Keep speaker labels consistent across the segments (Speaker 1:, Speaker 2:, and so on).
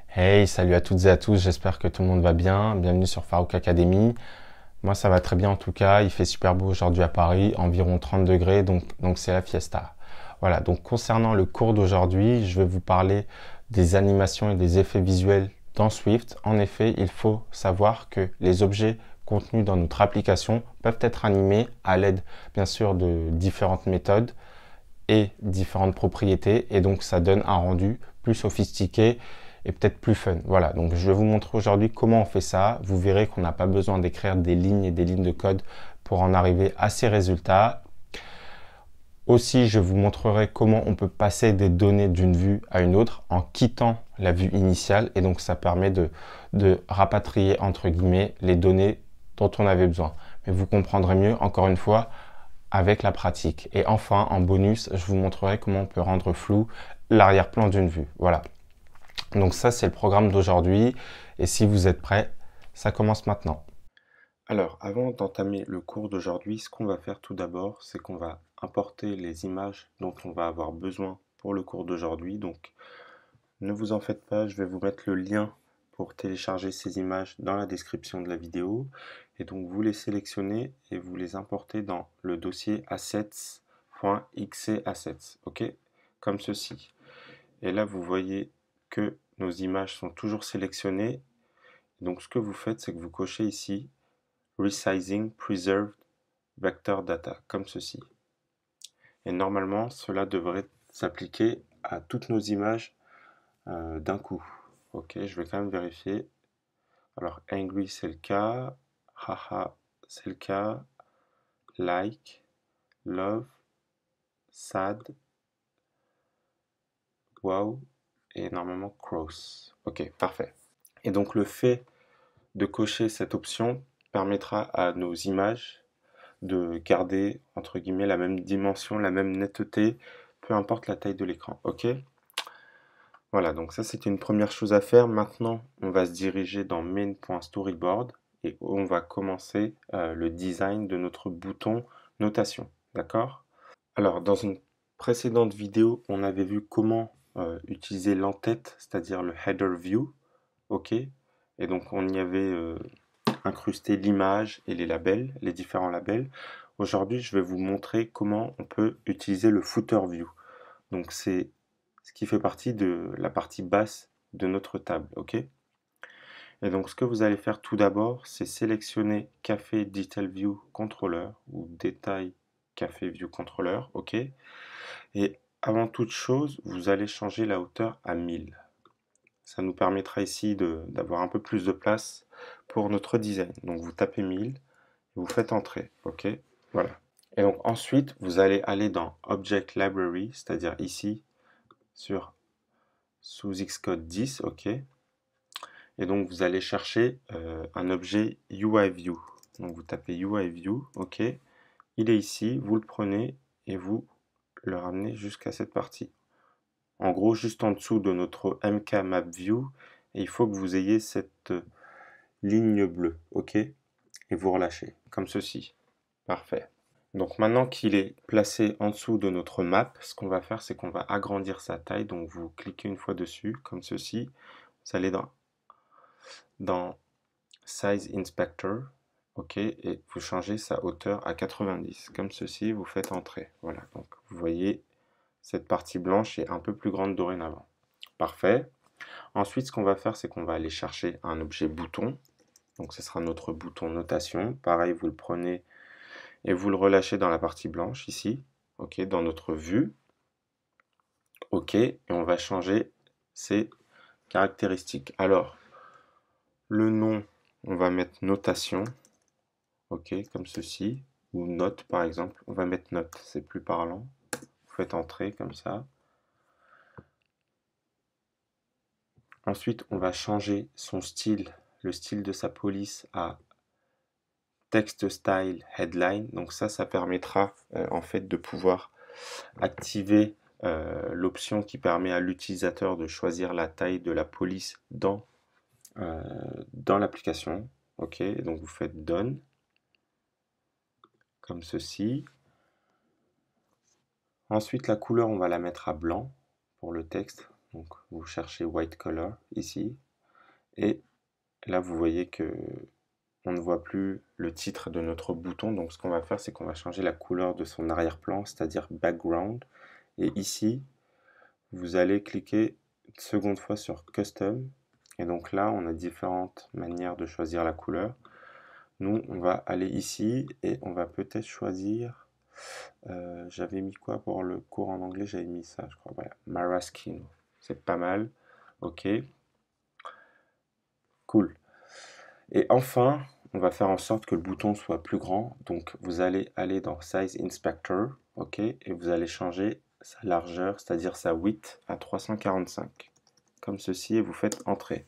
Speaker 1: Hey, salut à toutes et à tous, j'espère que tout le monde va bien. Bienvenue sur Farouk Academy. Moi, ça va très bien en tout cas. Il fait super beau aujourd'hui à Paris, environ 30 degrés, donc c'est la fiesta. Voilà, donc concernant le cours d'aujourd'hui, je vais vous parler des animations et des effets visuels dans Swift. En effet, il faut savoir que les objets contenus dans notre application peuvent être animés à l'aide, bien sûr, de différentes méthodes et différentes propriétés, et donc ça donne un rendu plus sophistiqué et peut-être plus fun. Voilà, donc je vais vous montrer aujourd'hui comment on fait ça. Vous verrez qu'on n'a pas besoin d'écrire des lignes et des lignes de code pour en arriver à ces résultats. Aussi, je vous montrerai comment on peut passer des données d'une vue à une autre en quittant la vue initiale, et donc ça permet de rapatrier entre guillemets les données dont on avait besoin. Mais vous comprendrez mieux, encore une fois, avec la pratique. Et enfin, en bonus, je vous montrerai comment on peut rendre flou l'arrière-plan d'une vue. Voilà. Donc ça, c'est le programme d'aujourd'hui. Et si vous êtes prêts, ça commence maintenant. Alors, avant d'entamer le cours d'aujourd'hui, ce qu'on va faire tout d'abord, c'est qu'on va importer les images dont on va avoir besoin pour le cours d'aujourd'hui. Donc, ne vous en faites pas, je vais vous mettre le lien pour télécharger ces images dans la description de la vidéo. Et donc, vous les sélectionnez et vous les importez dans le dossier assets.xcassets, ok? Comme ceci. Et là, vous voyez que nos images sont toujours sélectionnées. Donc, ce que vous faites, c'est que vous cochez ici Resizing Preserved Vector Data, comme ceci. Et normalement, cela devrait s'appliquer à toutes nos images d'un coup. Ok, je vais quand même vérifier. Alors, angry, c'est le cas. Haha, c'est le cas. Like, love, sad, wow, et normalement cross. Ok, parfait. Et donc, le fait de cocher cette option permettra à nos images de garder, entre guillemets, la même dimension, la même netteté, peu importe la taille de l'écran. Ok? Voilà, donc ça c'est une première chose à faire. Maintenant, on va se diriger dans main.storyboard et on va commencer le design de notre bouton notation. D'accord? Alors, dans une précédente vidéo, on avait vu comment utiliser l'entête, c'est-à-dire le header view. Ok? Et donc, on y avait incrusté l'image et les labels, les différents labels. Aujourd'hui, je vais vous montrer comment on peut utiliser le footer view. Donc, c'est ce qui fait partie de la partie basse de notre table, ok? Et donc, ce que vous allez faire tout d'abord, c'est sélectionner Café Detail View Controller ou Detail Café View Controller, ok? Et avant toute chose, vous allez changer la hauteur à 1000. Ça nous permettra ici d'avoir un peu plus de place pour notre design. Donc, vous tapez 1000, vous faites entrer, ok? Voilà. Et donc, ensuite, vous allez aller dans Object Library, c'est-à-dire ici, sous Xcode 10, ok? Et donc, vous allez chercher un objet UIView. Donc, vous tapez UIView, ok? Il est ici, vous le prenez et vous le ramenez jusqu'à cette partie. En gros, juste en dessous de notre MKMapView, et il faut que vous ayez cette ligne bleue, ok? Et vous relâchez, comme ceci. Parfait. Donc maintenant qu'il est placé en dessous de notre map, ce qu'on va faire, c'est qu'on va agrandir sa taille. Donc vous cliquez une fois dessus, comme ceci. Vous allez dans Size Inspector, ok, et vous changez sa hauteur à 90. Comme ceci, vous faites entrer. Voilà, donc vous voyez, cette partie blanche est un peu plus grande dorénavant. Parfait. Ensuite, ce qu'on va faire, c'est qu'on va aller chercher un objet bouton. Donc ce sera notre bouton notation. Pareil, vous le prenez et vous le relâchez dans la partie blanche ici, ok, dans notre vue, ok, et on va changer ses caractéristiques. Alors, le nom, on va mettre notation, ok, comme ceci, ou note par exemple, on va mettre note, c'est plus parlant. Vous faites entrer comme ça. Ensuite, on va changer son style, le style de sa police à text style headline. Donc ça permettra en fait de pouvoir activer l'option qui permet à l'utilisateur de choisir la taille de la police dans l'application. Ok, donc vous faites done, comme ceci. Ensuite, la couleur, on va la mettre à blanc pour le texte. Donc vous cherchez white color ici. Et là, vous voyez que on ne voit plus le titre de notre bouton. Donc ce qu'on va faire, c'est qu'on va changer la couleur de son arrière-plan, c'est-à-dire background. Et ici, vous allez cliquer une seconde fois sur Custom. Et donc là, on a différentes manières de choisir la couleur. Nous, on va aller ici et on va peut-être choisir... j'avais mis quoi pour le cours en anglais? J'avais mis ça, je crois. Voilà, Maraschino. C'est pas mal. Ok, cool. Et enfin, on va faire en sorte que le bouton soit plus grand. Donc, vous allez aller dans Size Inspector, ok, et vous allez changer sa largeur, c'est-à-dire sa width, à 345. Comme ceci, et vous faites Entrer.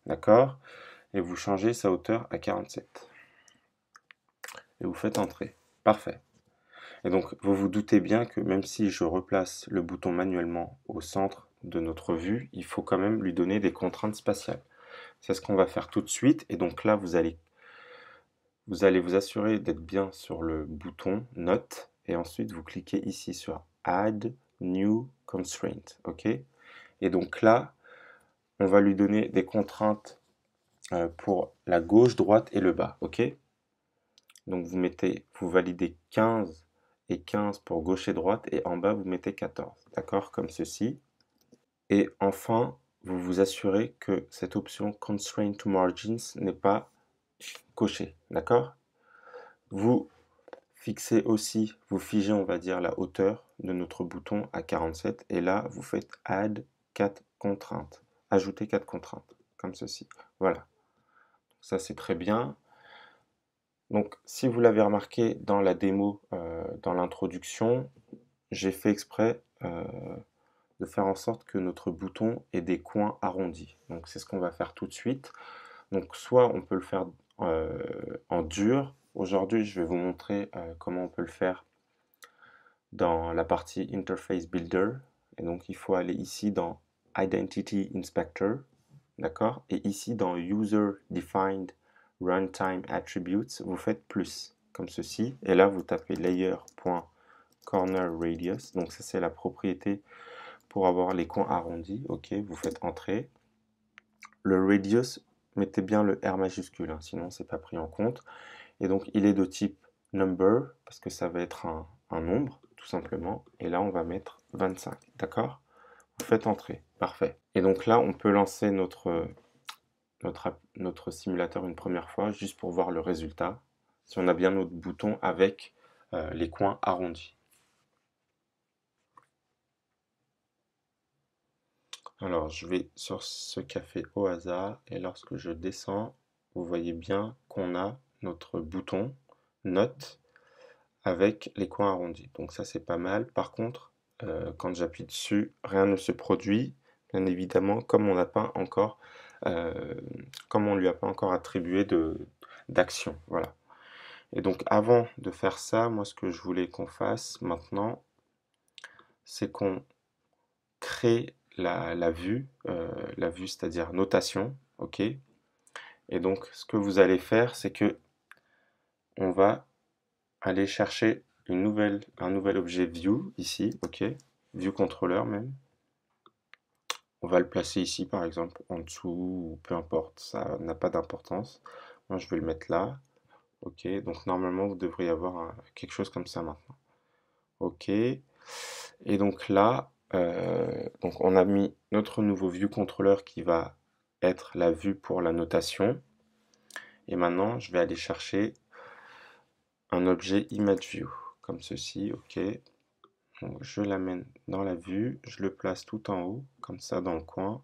Speaker 1: D'accord? Et vous changez sa hauteur à 47. Et vous faites Entrer. Parfait. Et donc, vous vous doutez bien que même si je replace le bouton manuellement au centre de notre vue, il faut quand même lui donner des contraintes spatiales. C'est ce qu'on va faire tout de suite. Et donc là, vous allez vous assurer d'être bien sur le bouton Note. Et ensuite, vous cliquez ici sur Add New Constraint. OK? Et donc là, on va lui donner des contraintes pour la gauche, droite et le bas. OK? Donc vous validez 15 et 15 pour gauche et droite, et en bas, vous mettez 14. D'accord? Comme ceci. Et enfin, vous vous assurez que cette option Constraint to Margins n'est pas cochée. D'accord? Vous fixez aussi, vous figez, on va dire, la hauteur de notre bouton à 47. Et là, vous faites Add 4 contraintes. Ajouter 4 contraintes, comme ceci. Voilà. Ça, c'est très bien. Donc, si vous l'avez remarqué dans la démo, dans l'introduction, j'ai fait exprès de faire en sorte que notre bouton ait des coins arrondis. Donc, c'est ce qu'on va faire tout de suite. Donc, soit on peut le faire en dur. Aujourd'hui, je vais vous montrer comment on peut le faire dans la partie Interface Builder. Et donc, il faut aller ici dans Identity Inspector, d'accord? Et ici dans User Defined Runtime Attributes, vous faites plus, comme ceci. Et là, vous tapez layer.cornerRadius. Donc, ça, c'est la propriété pour avoir les coins arrondis. OK, vous faites Entrer. Le radius, mettez bien le R majuscule, hein, sinon, c'est pas pris en compte. Et donc, il est de type number, parce que ça va être un nombre, tout simplement. Et là, on va mettre 25, d'accord? Vous faites Entrer, parfait. Et donc là, on peut lancer notre simulateur une première fois, juste pour voir le résultat, si on a bien notre bouton avec les coins arrondis. Alors, je vais sur ce café au hasard, et lorsque je descends, vous voyez bien qu'on a notre bouton Note avec les coins arrondis. Donc ça, c'est pas mal. Par contre, quand j'appuie dessus, rien ne se produit. Bien évidemment, comme on n'a pas encore, comme on lui a pas encore attribué d'action. Voilà. Et donc, avant de faire ça, moi, ce que je voulais qu'on fasse maintenant, c'est qu'on crée la vue, c'est-à-dire notation, ok? Et donc, ce que vous allez faire, c'est que on va aller chercher un nouvel objet view ici, ok, view controller même. On va le placer ici par exemple en dessous ou peu importe, ça n'a pas d'importance. Moi je vais le mettre là, ok. Donc normalement vous devriez avoir quelque chose comme ça maintenant, ok. Et donc là, donc on a mis notre nouveau view controller qui va être la vue pour la notation. Et maintenant je vais aller chercher un objet ImageView comme ceci, ok. Donc, je l'amène dans la vue, je le place tout en haut, comme ça dans le coin,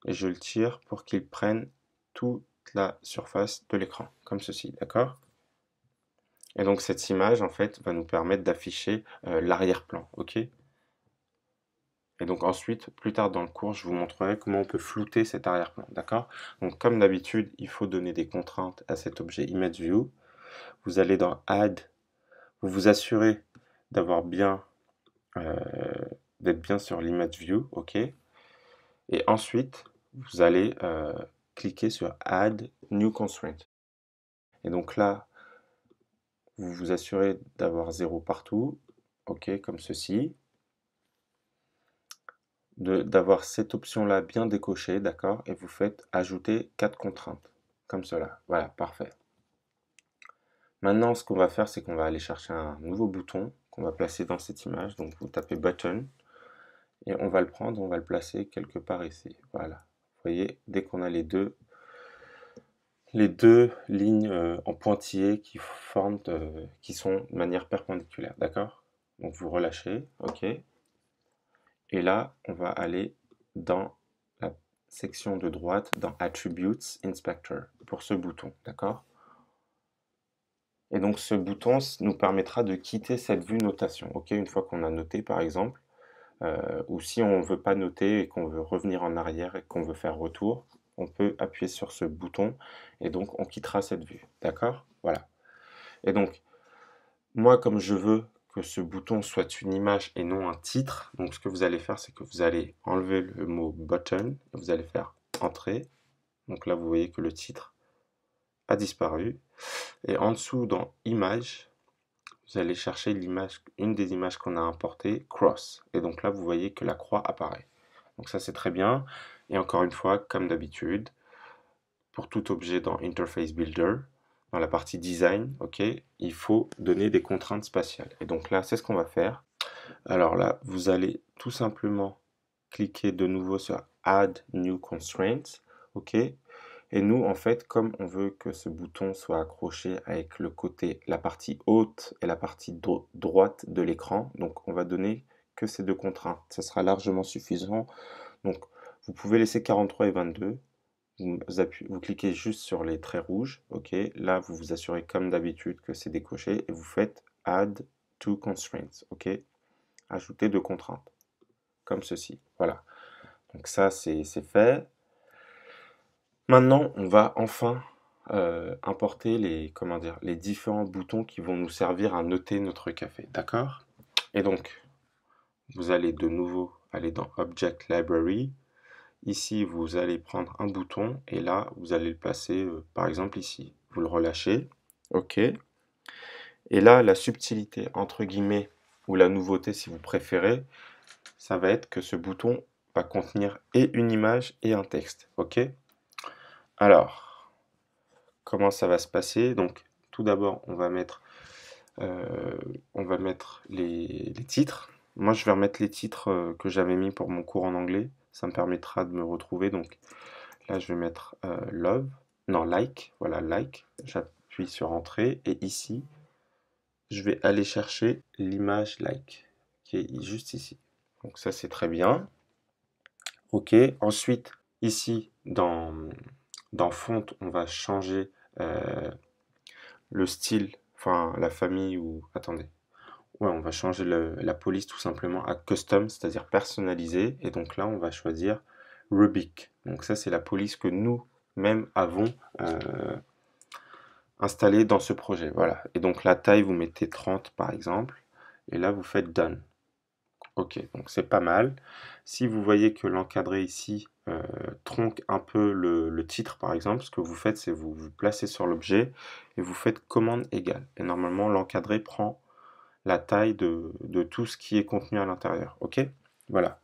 Speaker 1: et je le tire pour qu'il prenne toute la surface de l'écran, comme ceci, d'accord? Et donc cette image, en fait, va nous permettre d'afficher l'arrière-plan, ok? Et donc ensuite, plus tard dans le cours, je vous montrerai comment on peut flouter cet arrière-plan, d'accord? Donc comme d'habitude, il faut donner des contraintes à cet objet ImageView. Vous allez dans Add, vous vous assurez d'avoir bien d'être bien sur l'image view, ok. Et ensuite, vous allez cliquer sur Add New Constraint. Et donc là, vous vous assurez d'avoir 0 partout, ok, comme ceci. d'avoir cette option-là bien décochée, d'accord? Et vous faites ajouter 4 contraintes, comme cela. Voilà, parfait. Maintenant, ce qu'on va faire, c'est qu'on va aller chercher un nouveau bouton qu'on va placer dans cette image. Donc, vous tapez Button et on va le prendre, on va le placer quelque part ici. Voilà. Vous voyez, dès qu'on a les deux lignes en pointillés qui forment, qui sont de manière perpendiculaire, d'accord? Donc, vous relâchez, OK. Et là, on va aller dans la section de droite, dans Attributes Inspector, pour ce bouton, d'accord? Et donc ce bouton nous permettra de quitter cette vue notation, ok? Une fois qu'on a noté par exemple, ou si on ne veut pas noter et qu'on veut revenir en arrière et qu'on veut faire retour, on peut appuyer sur ce bouton et donc on quittera cette vue, d'accord? Voilà. Et donc, moi comme je veux que ce bouton soit une image et non un titre, donc ce que vous allez faire, c'est que vous allez enlever le mot button, vous allez faire entrée, donc là vous voyez que le titre a disparu, et en dessous dans image, vous allez chercher l'image, une des images qu'on a importées, cross. Et donc là, vous voyez que la croix apparaît. Donc ça, c'est très bien. Et encore une fois, comme d'habitude, pour tout objet dans Interface Builder, dans la partie Design, ok, il faut donner des contraintes spatiales. Et donc là, c'est ce qu'on va faire. Alors là, vous allez tout simplement cliquer de nouveau sur Add New Constraints, ok. Et nous, en fait, comme on veut que ce bouton soit accroché avec le côté, la partie haute et la partie droite de l'écran, donc on va donner que ces deux contraintes. Ça sera largement suffisant. Donc, vous pouvez laisser 43 et 22. Vous cliquez juste sur les traits rouges. OK. Là, vous vous assurez comme d'habitude que c'est décoché et vous faites Add two constraints. OK. Ajouter deux contraintes. Comme ceci. Voilà. Donc ça, c'est fait. Maintenant, on va enfin importer comment dire, les différents boutons qui vont nous servir à noter notre café, d'accord? Et donc, vous allez de nouveau aller dans Object Library. Ici, vous allez prendre un bouton et là, vous allez le placer, par exemple, ici. Vous le relâchez, OK. Et là, la subtilité, entre guillemets, ou la nouveauté, si vous préférez, ça va être que ce bouton va contenir et une image et un texte, OK? Alors, comment ça va se passer? Donc, tout d'abord, on va mettre les titres. Moi, je vais remettre les titres que j'avais mis pour mon cours en anglais. Ça me permettra de me retrouver. Donc là, je vais mettre love, non, like. Voilà, like. J'appuie sur entrée. Et ici, je vais aller chercher l'image like, qui est juste ici. Donc ça, c'est très bien. OK. Ensuite, ici, dans font, on va changer le style, enfin la famille ou... Attendez. Ouais, on va changer la police tout simplement à custom, c'est-à-dire personnalisé. Et donc là, on va choisir Rubik. Donc ça, c'est la police que nous-mêmes avons installée dans ce projet. Voilà. Et donc la taille, vous mettez 30 par exemple. Et là, vous faites Done. Ok, donc c'est pas mal. Si vous voyez que l'encadré ici tronque un peu le titre, par exemple, ce que vous faites, c'est vous placez sur l'objet et vous faites commande égale. Et normalement, l'encadré prend la taille de tout ce qui est contenu à l'intérieur. Ok? Voilà.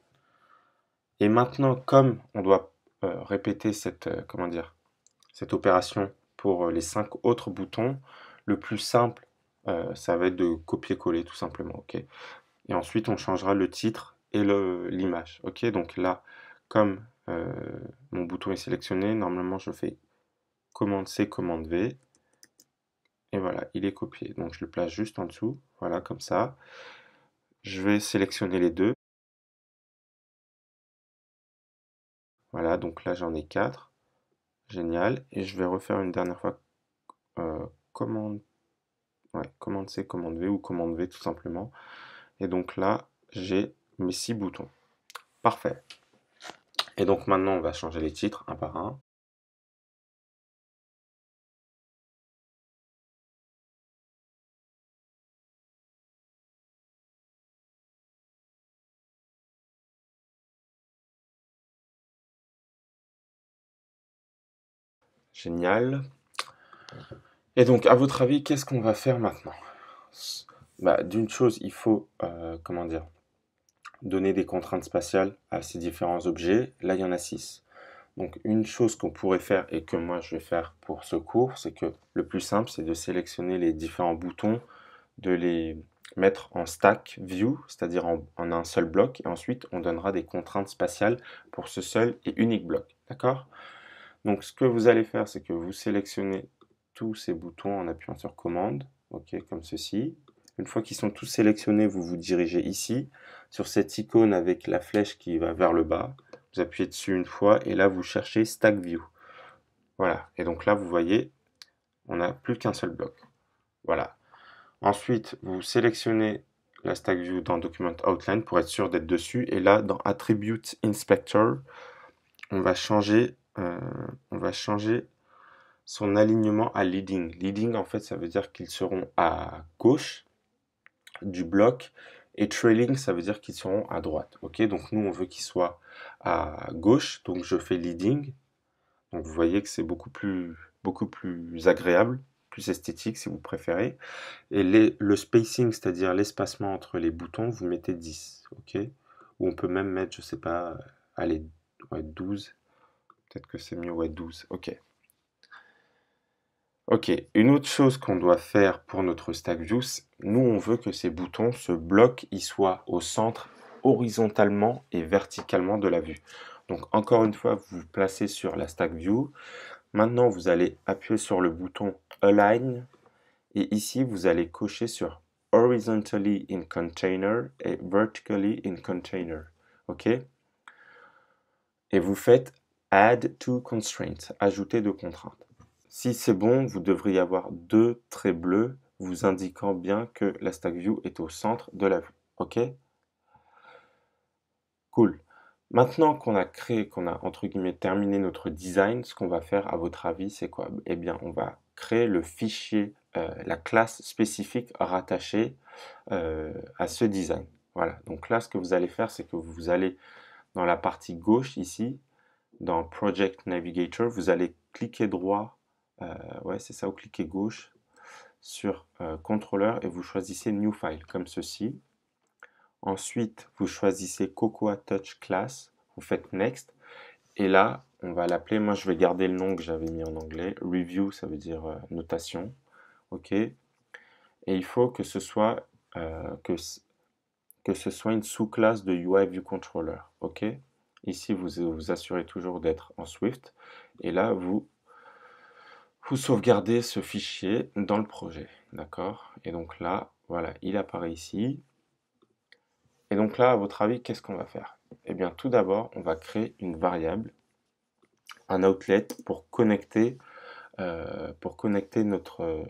Speaker 1: Et maintenant, comme on doit répéter comment dire, cette opération pour les 5 autres boutons, le plus simple, ça va être de copier-coller tout simplement. Ok? Et ensuite, on changera le titre et l'image. Ok? Donc là, comme mon bouton est sélectionné, normalement, je fais commande C, commande V. Et voilà, il est copié. Donc je le place juste en dessous. Voilà, comme ça. Je vais sélectionner les deux. Voilà, donc là j'en ai 4. Génial. Et je vais refaire une dernière fois commande, ouais, commande C, commande V ou commande V tout simplement. Et donc là, j'ai mes 6 boutons. Parfait. Et donc maintenant, on va changer les titres un par un. Génial. Et donc, à votre avis, qu'est-ce qu'on va faire maintenant? Bah, d'une chose, il faut, comment dire, donner des contraintes spatiales à ces différents objets. Là, il y en a 6. Donc une chose qu'on pourrait faire et que moi je vais faire pour ce cours, c'est que le plus simple, c'est de sélectionner les différents boutons, de les mettre en stack view, c'est-à-dire en un seul bloc, et ensuite on donnera des contraintes spatiales pour ce seul et unique bloc. D'accord? Donc ce que vous allez faire, c'est que vous sélectionnez tous ces boutons en appuyant sur commande, ok, comme ceci. Une fois qu'ils sont tous sélectionnés, vous vous dirigez ici, sur cette icône avec la flèche qui va vers le bas. Vous appuyez dessus une fois et là vous cherchez Stack View. Voilà. Et donc là vous voyez, on n'a plus qu'un seul bloc. Voilà. Ensuite, vous sélectionnez la Stack View dans Document Outline pour être sûr d'être dessus. Et là, dans Attribute Inspector, on va changer son alignement à leading. Leading, en fait, ça veut dire qu'ils seront à gauche du bloc. Et trailing, ça veut dire qu'ils seront à droite. Ok, donc nous, on veut qu'ils soient à gauche. Donc je fais leading. Donc vous voyez que c'est beaucoup plus agréable, plus esthétique si vous préférez. Et le spacing, c'est-à-dire l'espacement entre les boutons, vous mettez 10. Ok, ou on peut même mettre, je sais pas, allez, ouais, 12. Peut-être que c'est mieux, ouais, 12. Ok. Ok, une autre chose qu'on doit faire pour notre Stack View, nous on veut que ces boutons, ce bloc, ils soient au centre horizontalement et verticalement de la vue. Donc encore une fois, vous vous placez sur la Stack View. Maintenant, vous allez appuyer sur le bouton Align et ici, vous allez cocher sur Horizontally in Container et Vertically in Container. Ok? Et vous faites Add to Constraints, ajouter de contraintes. Si c'est bon, vous devriez avoir deux traits bleus vous indiquant bien que la Stack View est au centre de la vue. Ok? Cool. Maintenant qu'on a créé, qu'on a entre guillemets terminé notre design, ce qu'on va faire à votre avis, c'est quoi? Eh bien, on va créer le fichier, la classe spécifique rattachée à ce design. Voilà. Donc là, ce que vous allez faire, c'est que vous allez dans la partie gauche ici, dans Project Navigator, vous allez cliquer droit, ouais, c'est ça, ou cliquer gauche sur Controller et vous choisissez New File, comme ceci. Ensuite, vous choisissez Cocoa Touch Class, vous faites Next, et là, on va l'appeler, moi je vais garder le nom que j'avais mis en anglais, Review, ça veut dire notation, ok. Et il faut que ce soit, que ce soit une sous-classe de UI View Controller, ok. Ici, vous vous assurez toujours d'être en Swift, et là, vous sauvegardez ce fichier dans le projet, d'accord. Et donc là, voilà, il apparaît ici. Et donc là, à votre avis, qu'est-ce qu'on va faire? Eh bien, tout d'abord, on va créer une variable, un outlet pour connecter notre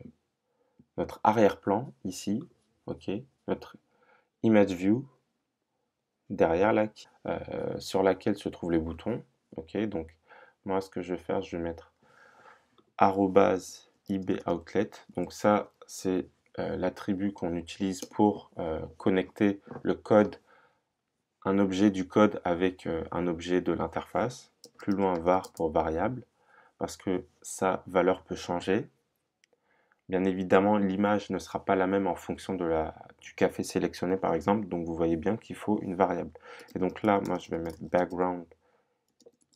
Speaker 1: arrière-plan ici, ok, notre image view derrière là, sur laquelle se trouvent les boutons, ok. Donc moi, ce que je vais faire, je vais mettre @iboutlet. Donc ça, c'est l'attribut qu'on utilise pour connecter le code, un objet du code avec un objet de l'interface. Plus loin, var pour variable, parce que sa valeur peut changer. Bien évidemment, l'image ne sera pas la même en fonction du café sélectionné, par exemple. Donc, vous voyez bien qu'il faut une variable. Et donc là, moi, je vais mettre background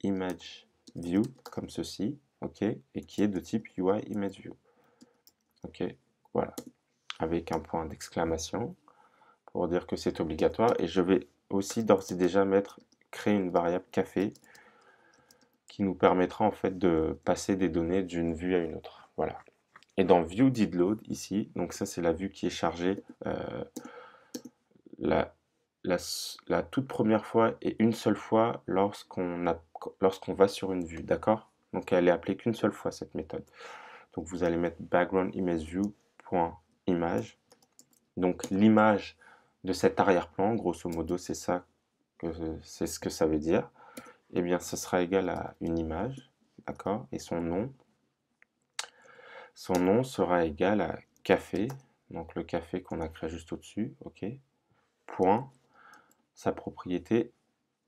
Speaker 1: image view, comme ceci, ok, et qui est de type UI image view. Ok, voilà, avec un point d'exclamation pour dire que c'est obligatoire. Et je vais aussi d'ores et déjà créer une variable café qui nous permettra en fait de passer des données d'une vue à une autre. Voilà. Et dans View Did Load ici, donc ça c'est la vue qui est chargée la, la toute première fois et une seule fois lorsqu'on va sur une vue, d'accord? Donc elle est appelée qu'une seule fois cette méthode. Donc vous allez mettre background image view.image. Donc l'image de cet arrière-plan, grosso modo c'est ce que ça veut dire. Eh bien ce sera égal à une image, d'accord? Et son nom sera égal à café, donc le café qu'on a créé juste au-dessus, ok, point, sa propriété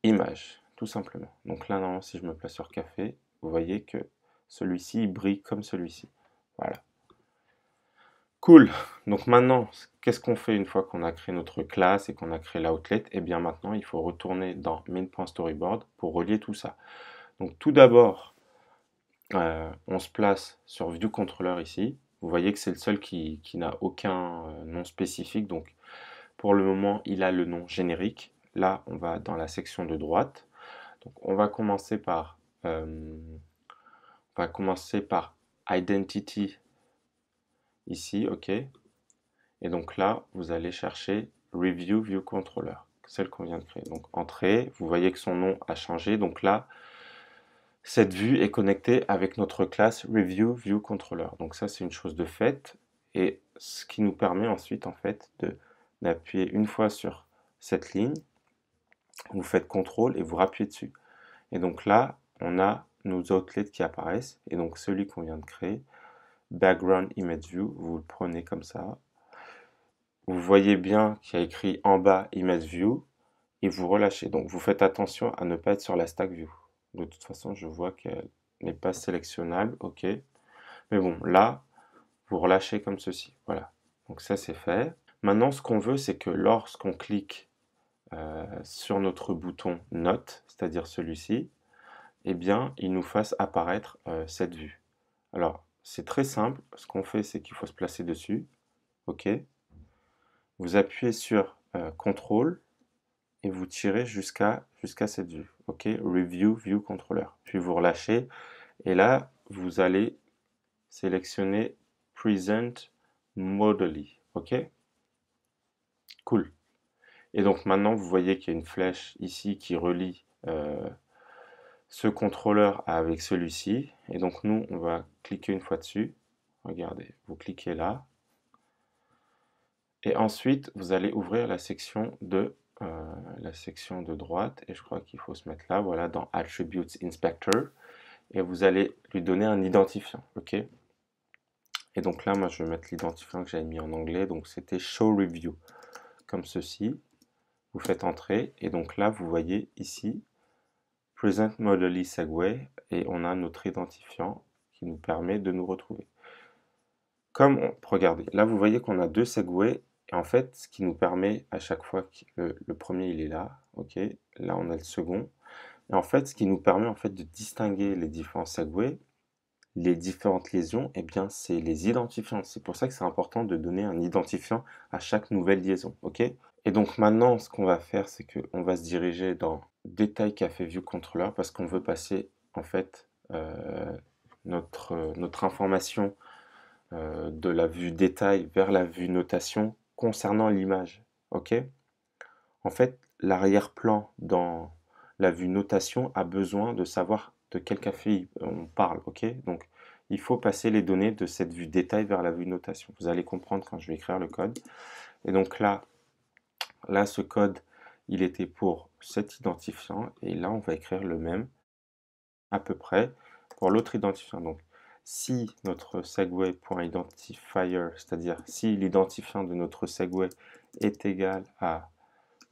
Speaker 1: image, tout simplement. Donc là, normalement, si je me place sur café, vous voyez que celui-ci brille comme celui-ci. Voilà. Cool. Donc maintenant, qu'est-ce qu'on fait une fois qu'on a créé notre classe et qu'on a créé l'outlet? Eh bien maintenant, il faut retourner dans min.storyboard pour relier tout ça. Donc tout d'abord, on se place sur ViewController ici. Vous voyez que c'est le seul qui n'a aucun nom spécifique. Donc pour le moment, il a le nom générique. Là, on va dans la section de droite. Donc on va commencer par Identity ici, ok. Et donc là, vous allez chercher Review View Controller, celle qu'on vient de créer. Donc entrée, vous voyez que son nom a changé. Donc là, cette vue est connectée avec notre classe Review View Controller. Donc ça, c'est une chose de fait. Et ce qui nous permet ensuite, en fait, d'appuyer une fois sur cette ligne. Vous faites CTRL et vous rappuyez dessus. Et donc là, on a nos outlets qui apparaissent. Et donc celui qu'on vient de créer, Background Image View, vous le prenez comme ça. Vous voyez bien qu'il y a écrit en bas Image View et vous relâchez. Donc vous faites attention à ne pas être sur la stack view. De toute façon, je vois qu'elle n'est pas sélectionnable. OK. Mais bon, là, vous relâchez comme ceci. Voilà. Donc ça, c'est fait. Maintenant, ce qu'on veut, c'est que lorsqu'on clique sur notre bouton Note, c'est-à-dire celui-ci, eh bien, il nous fasse apparaître cette vue. Alors, c'est très simple. Ce qu'on fait, c'est qu'il faut se placer dessus. OK. Vous appuyez sur CTRL et vous tirez jusqu'à cette vue. OK. Review View Controller. Puis vous relâchez. Et là, vous allez sélectionner Present Modally. OK. Cool. Et donc maintenant, vous voyez qu'il y a une flèche ici qui relie ce contrôleur avec celui-ci. Et donc nous, on va cliquer une fois dessus. Regardez, vous cliquez là. Et ensuite, vous allez ouvrir la section de droite. Et je crois qu'il faut se mettre là, voilà, dans Attributes Inspector. Et vous allez lui donner un identifiant. OK. Et donc là, moi, je vais mettre l'identifiant que j'avais mis en anglais. Donc c'était Show Review. Comme ceci. Vous faites entrer. Et donc là, vous voyez ici, Present Modally Segue, et on a notre identifiant qui nous permet de nous retrouver. Regardez, là vous voyez qu'on a deux segways, et en fait, ce qui nous permet à chaque fois que le premier il est là, ok, là on a le second, et en fait, ce qui nous permet en fait de distinguer les différents segways, les différentes liaisons, eh bien c'est les identifiants. C'est pour ça que c'est important de donner un identifiant à chaque nouvelle liaison, ok? Et donc maintenant, ce qu'on va faire, c'est qu'on va se diriger dans Détail Café View Controller parce qu'on veut passer en fait notre information de la vue détail vers la vue notation concernant l'image. Ok? En fait, l'arrière-plan dans la vue notation a besoin de savoir de quel café on parle. Ok? Donc, il faut passer les données de cette vue détail vers la vue notation. Vous allez comprendre quand je vais écrire le code. Et donc là, ce code, il était pour cet identifiant. Et là, on va écrire le même à peu près pour l'autre identifiant. Donc, si notre segue.identifier, c'est-à-dire si l'identifiant de notre segue est égal à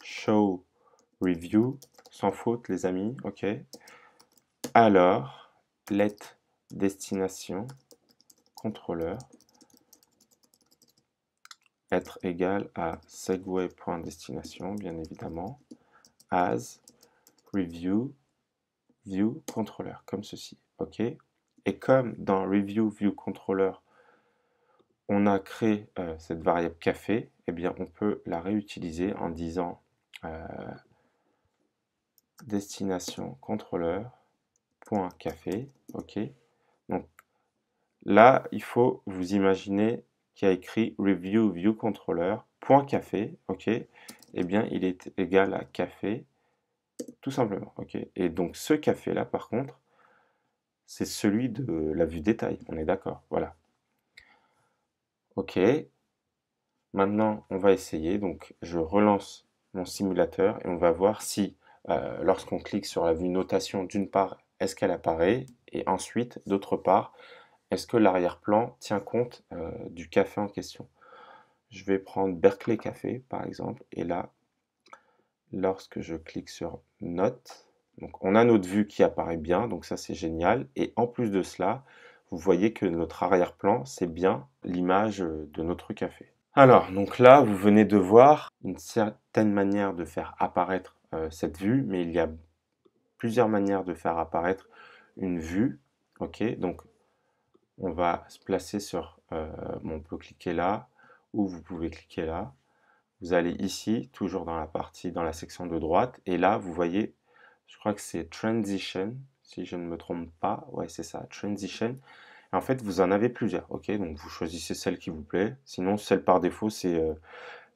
Speaker 1: show review, sans faute les amis, ok, alors let destination controller être égal à segue.destination, bien évidemment, as review view controller, comme ceci, ok. Et comme dans Review View Controller, on a créé cette variable café, eh bien on peut la réutiliser en disant destination controller.café, ok. Donc là, il faut vous imaginer qu'il y a écrit Review View Controller.café, ok. Eh bien, il est égal à café, tout simplement, ok. Et donc ce café là, par contre, c'est celui de la vue détail, on est d'accord, voilà. Ok, maintenant on va essayer, donc je relance mon simulateur et on va voir si lorsqu'on clique sur la vue notation, d'une part, est-ce qu'elle apparaît, et ensuite, d'autre part, est-ce que l'arrière-plan tient compte du café en question. Je vais prendre Berkeley Café par exemple, et là, lorsque je clique sur Note, donc on a notre vue qui apparaît bien, donc ça c'est génial, et en plus de cela, vous voyez que notre arrière-plan, c'est bien l'image de notre café. Alors, donc là, vous venez de voir une certaine manière de faire apparaître cette vue, mais il y a plusieurs manières de faire apparaître une vue. Ok, donc on va se placer sur, on peut cliquer là, ou vous pouvez cliquer là. Vous allez ici, toujours dans la partie, dans la section de droite, et là, vous voyez, je crois que c'est Transition, si je ne me trompe pas. Ouais, c'est ça, Transition. Et en fait, vous en avez plusieurs, ok? Donc, vous choisissez celle qui vous plaît. Sinon, celle par défaut, c'est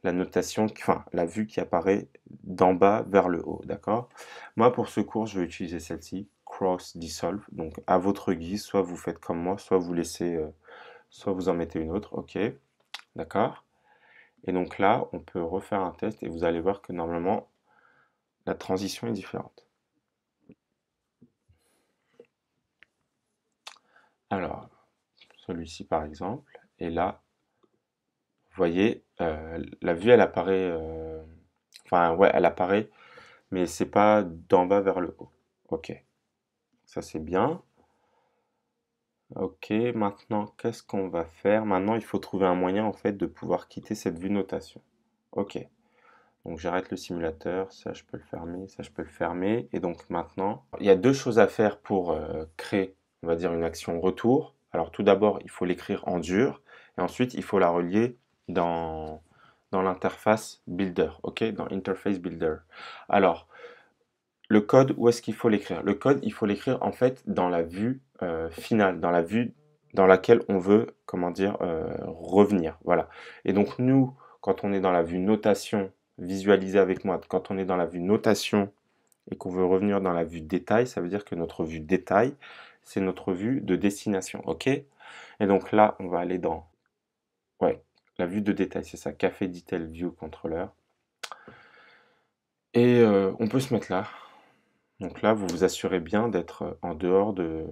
Speaker 1: la notation, enfin, la vue qui apparaît d'en bas vers le haut, d'accord? Moi, pour ce cours, je vais utiliser celle-ci, Cross Dissolve. Donc, à votre guise, soit vous faites comme moi, soit vous laissez, soit vous en mettez une autre, ok? D'accord? Et donc là, on peut refaire un test et vous allez voir que normalement, la transition est différente. Alors, celui-ci par exemple, et là, vous voyez, la vue, elle apparaît, enfin, ouais, elle apparaît, mais c'est pas d'en bas vers le haut. Ok, ça c'est bien. Ok, maintenant, qu'est-ce qu'on va faire? Maintenant, il faut trouver un moyen, en fait, de pouvoir quitter cette vue notation. Ok, donc j'arrête le simulateur, ça je peux le fermer, ça je peux le fermer. Et donc maintenant, il y a deux choses à faire pour créer, on va dire, une action retour. Alors tout d'abord, il faut l'écrire en dur, et ensuite, il faut la relier dans l'interface Builder, ok, dans Interface Builder. Alors, le code, où est-ce qu'il faut l'écrire? Le code, il faut l'écrire en fait dans la vue finale, dans la vue dans laquelle on veut, comment dire, revenir. Voilà. Et donc nous, quand on est dans la vue notation, visualisez avec moi, quand on est dans la vue notation et qu'on veut revenir dans la vue détail, ça veut dire que notre vue détail, c'est notre vue de destination. Ok? Et donc là, on va aller dans, ouais, la vue de détail, c'est ça, Café Detail View Controller. Et on peut se mettre là. Donc là, vous vous assurez bien d'être en dehors de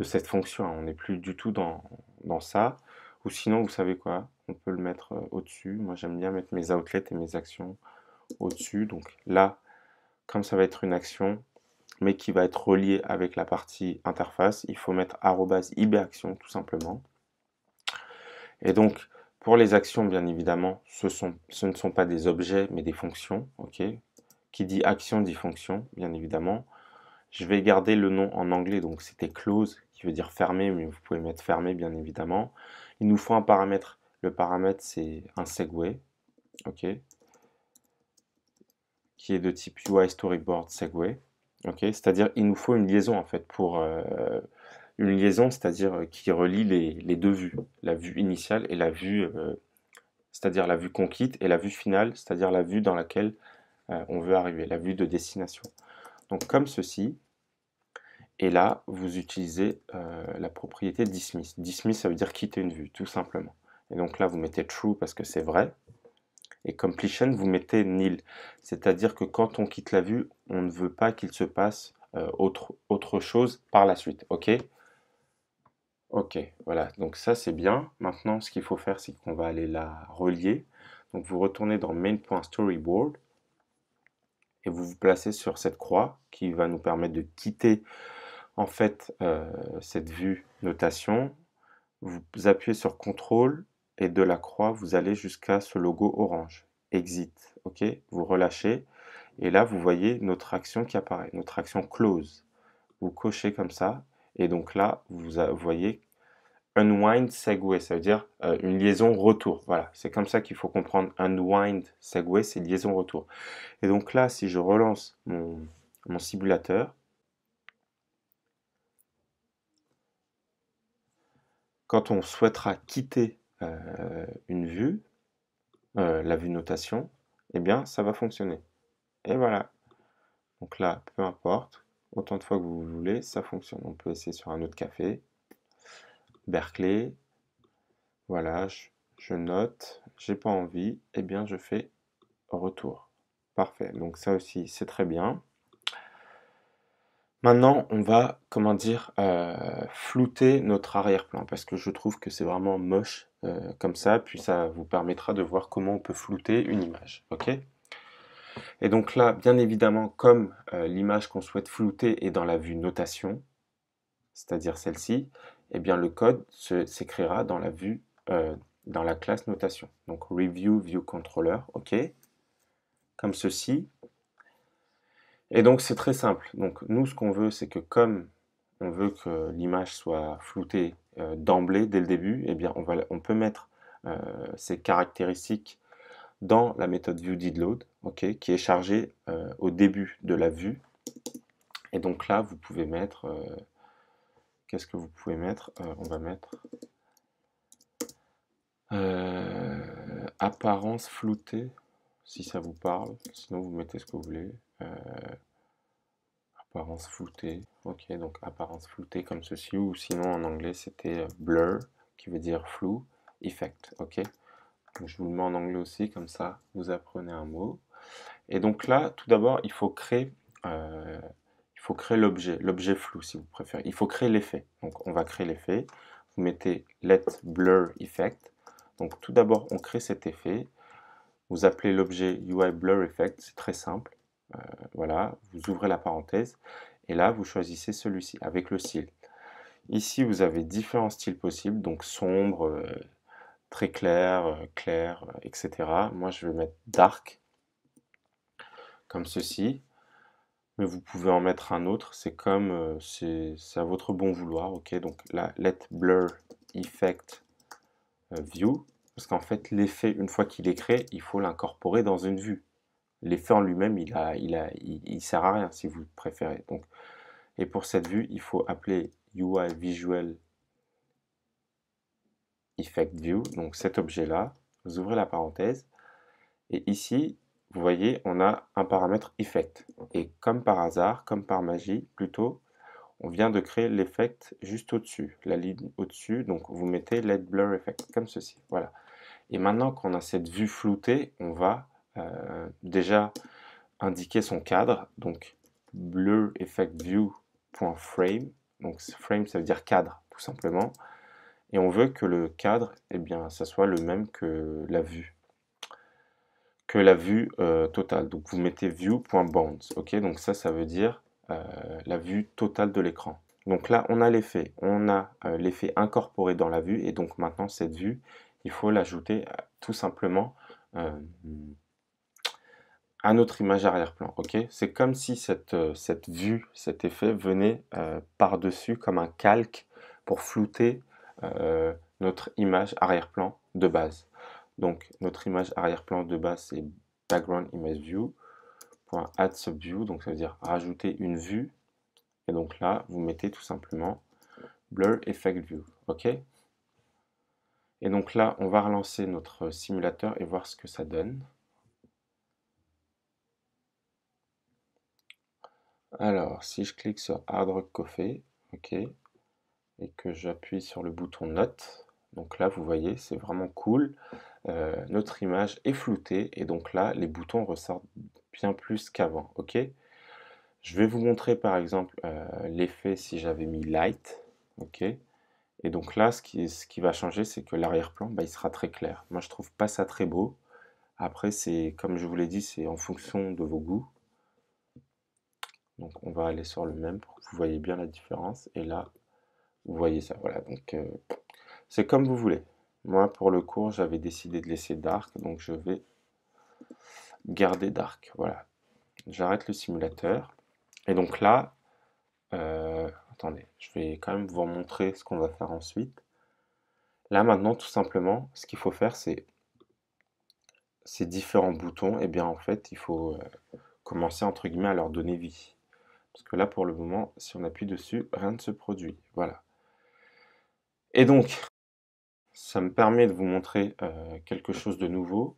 Speaker 1: cette fonction, hein. On n'est plus du tout dans ça. Ou sinon, vous savez quoi? On peut le mettre au-dessus. Moi, j'aime bien mettre mes outlets et mes actions au-dessus. Donc là, comme ça va être une action, mais qui va être reliée avec la partie interface, il faut mettre @ibaction tout simplement. Et donc, pour les actions, bien évidemment, ce ne sont pas des objets, mais des fonctions. Ok? Qui dit action dit fonction, bien évidemment. Je vais garder le nom en anglais, donc c'était close, qui veut dire fermé, mais vous pouvez mettre fermé, bien évidemment. Il nous faut un paramètre. Le paramètre, c'est un segue, ok, qui est de type UI Storyboard Segue. Ok, c'est-à-dire il nous faut une liaison, en fait, pour une liaison, c'est-à-dire qui relie les deux vues, la vue initiale et la vue, c'est-à-dire la vue qu'on quitte, et la vue finale, c'est-à-dire la vue dans laquelle on veut arriver, la vue de destination. Donc comme ceci. Et là, vous utilisez la propriété dismiss. Dismiss, ça veut dire quitter une vue, tout simplement. Et donc là, vous mettez true parce que c'est vrai. Et completion, vous mettez nil. C'est-à-dire que quand on quitte la vue, on ne veut pas qu'il se passe autre chose par la suite. OK? OK, voilà. Donc ça, c'est bien. Maintenant, ce qu'il faut faire, c'est qu'on va aller la relier. Donc vous retournez dans main.storyboard et vous vous placez sur cette croix qui va nous permettre de quitter en fait cette vue notation. Vous appuyez sur CTRL et de la croix, vous allez jusqu'à ce logo orange. Exit, ok? Vous relâchez et là, vous voyez notre action qui apparaît, notre action close. Vous cochez comme ça et donc là, vous voyez unwind segue, ça veut dire une liaison retour. Voilà, c'est comme ça qu'il faut comprendre unwind segue, c'est liaison retour. Et donc là, si je relance mon simulateur, quand on souhaitera quitter une vue, la vue notation, eh bien, ça va fonctionner. Et voilà. Donc là, peu importe, autant de fois que vous voulez, ça fonctionne. On peut essayer sur un autre café. Berkeley. Voilà, je note. J'ai pas envie. Eh bien, je fais retour. Parfait. Donc ça aussi, c'est très bien. Maintenant, on va, comment dire, flouter notre arrière-plan parce que je trouve que c'est vraiment moche comme ça. Puis ça vous permettra de voir comment on peut flouter une image. Ok? Et donc là, bien évidemment, comme l'image qu'on souhaite flouter est dans la vue notation, c'est-à-dire celle-ci, eh bien le code s'écrira dans la vue, dans la classe notation. Donc review view controller, ok, comme ceci. Et donc c'est très simple. Donc nous ce qu'on veut, c'est que comme on veut que l'image soit floutée d'emblée dès le début, eh bien on peut mettre ces caractéristiques dans la méthode viewDidLoad, ok, qui est chargée au début de la vue. Et donc là, vous pouvez mettre, qu'est-ce que vous pouvez mettre? On va mettre apparence floutée, si ça vous parle. Sinon, vous mettez ce que vous voulez. Apparence floutée, ok, donc apparence floutée comme ceci, ou sinon en anglais c'était blur, qui veut dire flou, effect, ok. Donc, je vous le mets en anglais aussi, comme ça vous apprenez un mot. Et donc là, tout d'abord, il faut créer l'objet flou si vous préférez. Il faut créer l'effet. Donc on va créer l'effet. Vous mettez let blur effect. Donc tout d'abord, on crée cet effet. Vous appelez l'objet UI blur effect, c'est très simple. Voilà, vous ouvrez la parenthèse et là vous choisissez celui-ci avec le style. Ici vous avez différents styles possibles, donc sombre, très clair, clair, etc. Moi je vais mettre dark comme ceci, mais vous pouvez en mettre un autre, c'est comme c'est à votre bon vouloir, ok. Donc là let blur effect view, parce qu'en fait l'effet une fois qu'il est créé, il faut l'incorporer dans une vue. L'effet en lui-même, il sert à rien si vous préférez. Donc, et pour cette vue, il faut appeler UI Visual Effect View, donc cet objet-là. Vous ouvrez la parenthèse. Et ici, vous voyez, on a un paramètre Effect. Et comme par hasard, comme par magie plutôt, on vient de créer l'effect juste au-dessus, la ligne au-dessus. Donc, vous mettez Let Blur Effect, comme ceci. Voilà. Et maintenant qu'on a cette vue floutée, on va déjà indiquer son cadre, donc blur effect view.frame, donc frame ça veut dire cadre tout simplement, et on veut que le cadre, eh bien, ça soit le même que la vue totale. Donc vous mettez view.bounds, ok, donc ça veut dire la vue totale de l'écran. Donc là on a l'effet, l'effet incorporé dans la vue, et donc maintenant cette vue, il faut l'ajouter tout simplement à notre image arrière-plan, ok? C'est comme si cette vue, cet effet venait par-dessus comme un calque pour flouter notre image arrière-plan de base. Donc notre image arrière-plan de base c'est background image view .add subview, donc ça veut dire rajouter une vue, et donc là vous mettez tout simplement blur effect view, ok? Et donc là on va relancer notre simulateur et voir ce que ça donne. Alors, si je clique sur Hard Rock Coffee, ok, et que j'appuie sur le bouton Note, donc là, vous voyez, c'est vraiment cool. Notre image est floutée, et donc là, les boutons ressortent bien plus qu'avant, ok. Je vais vous montrer, par exemple, l'effet si j'avais mis Light, ok. Et donc là, ce qui va changer, c'est que l'arrière-plan, bah, il sera très clair. Moi, je trouve pas ça très beau. Après, c'est, comme je vous l'ai dit, c'est en fonction de vos goûts. Donc on va aller sur le même pour que vous voyez bien la différence. Et là, vous voyez ça. Voilà, donc c'est comme vous voulez. Moi, pour le cours, j'avais décidé de laisser Dark, donc je vais garder Dark. Voilà. J'arrête le simulateur. Et donc là, attendez, je vais quand même vous montrer ce qu'on va faire ensuite. Là maintenant, tout simplement, ce qu'il faut faire, c'est ces différents boutons. Et bien en fait, il faut commencer entre guillemets à leur donner vie. Parce que là, pour le moment, si on appuie dessus, rien ne se produit. Voilà. Et donc, ça me permet de vous montrer quelque chose de nouveau.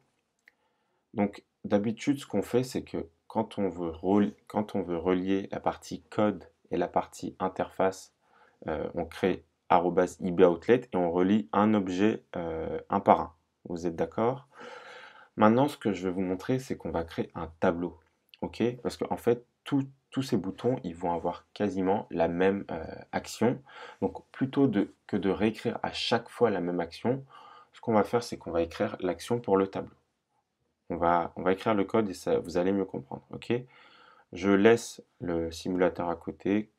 Speaker 1: Donc, d'habitude, ce qu'on fait, c'est que quand on veut relier la partie code et la partie interface, on crée @iboutlet et on relie un objet un par un. Vous êtes d'accord? Maintenant, ce que je vais vous montrer, c'est qu'on va créer un tableau. Ok? Parce qu'en fait, tous ces boutons, ils vont avoir quasiment la même action. Donc, plutôt que de réécrire à chaque fois la même action, ce qu'on va faire, c'est qu'on va écrire l'action pour le tableau. On va écrire le code et ça, vous allez mieux comprendre. Ok? Je laisse le simulateur à côté.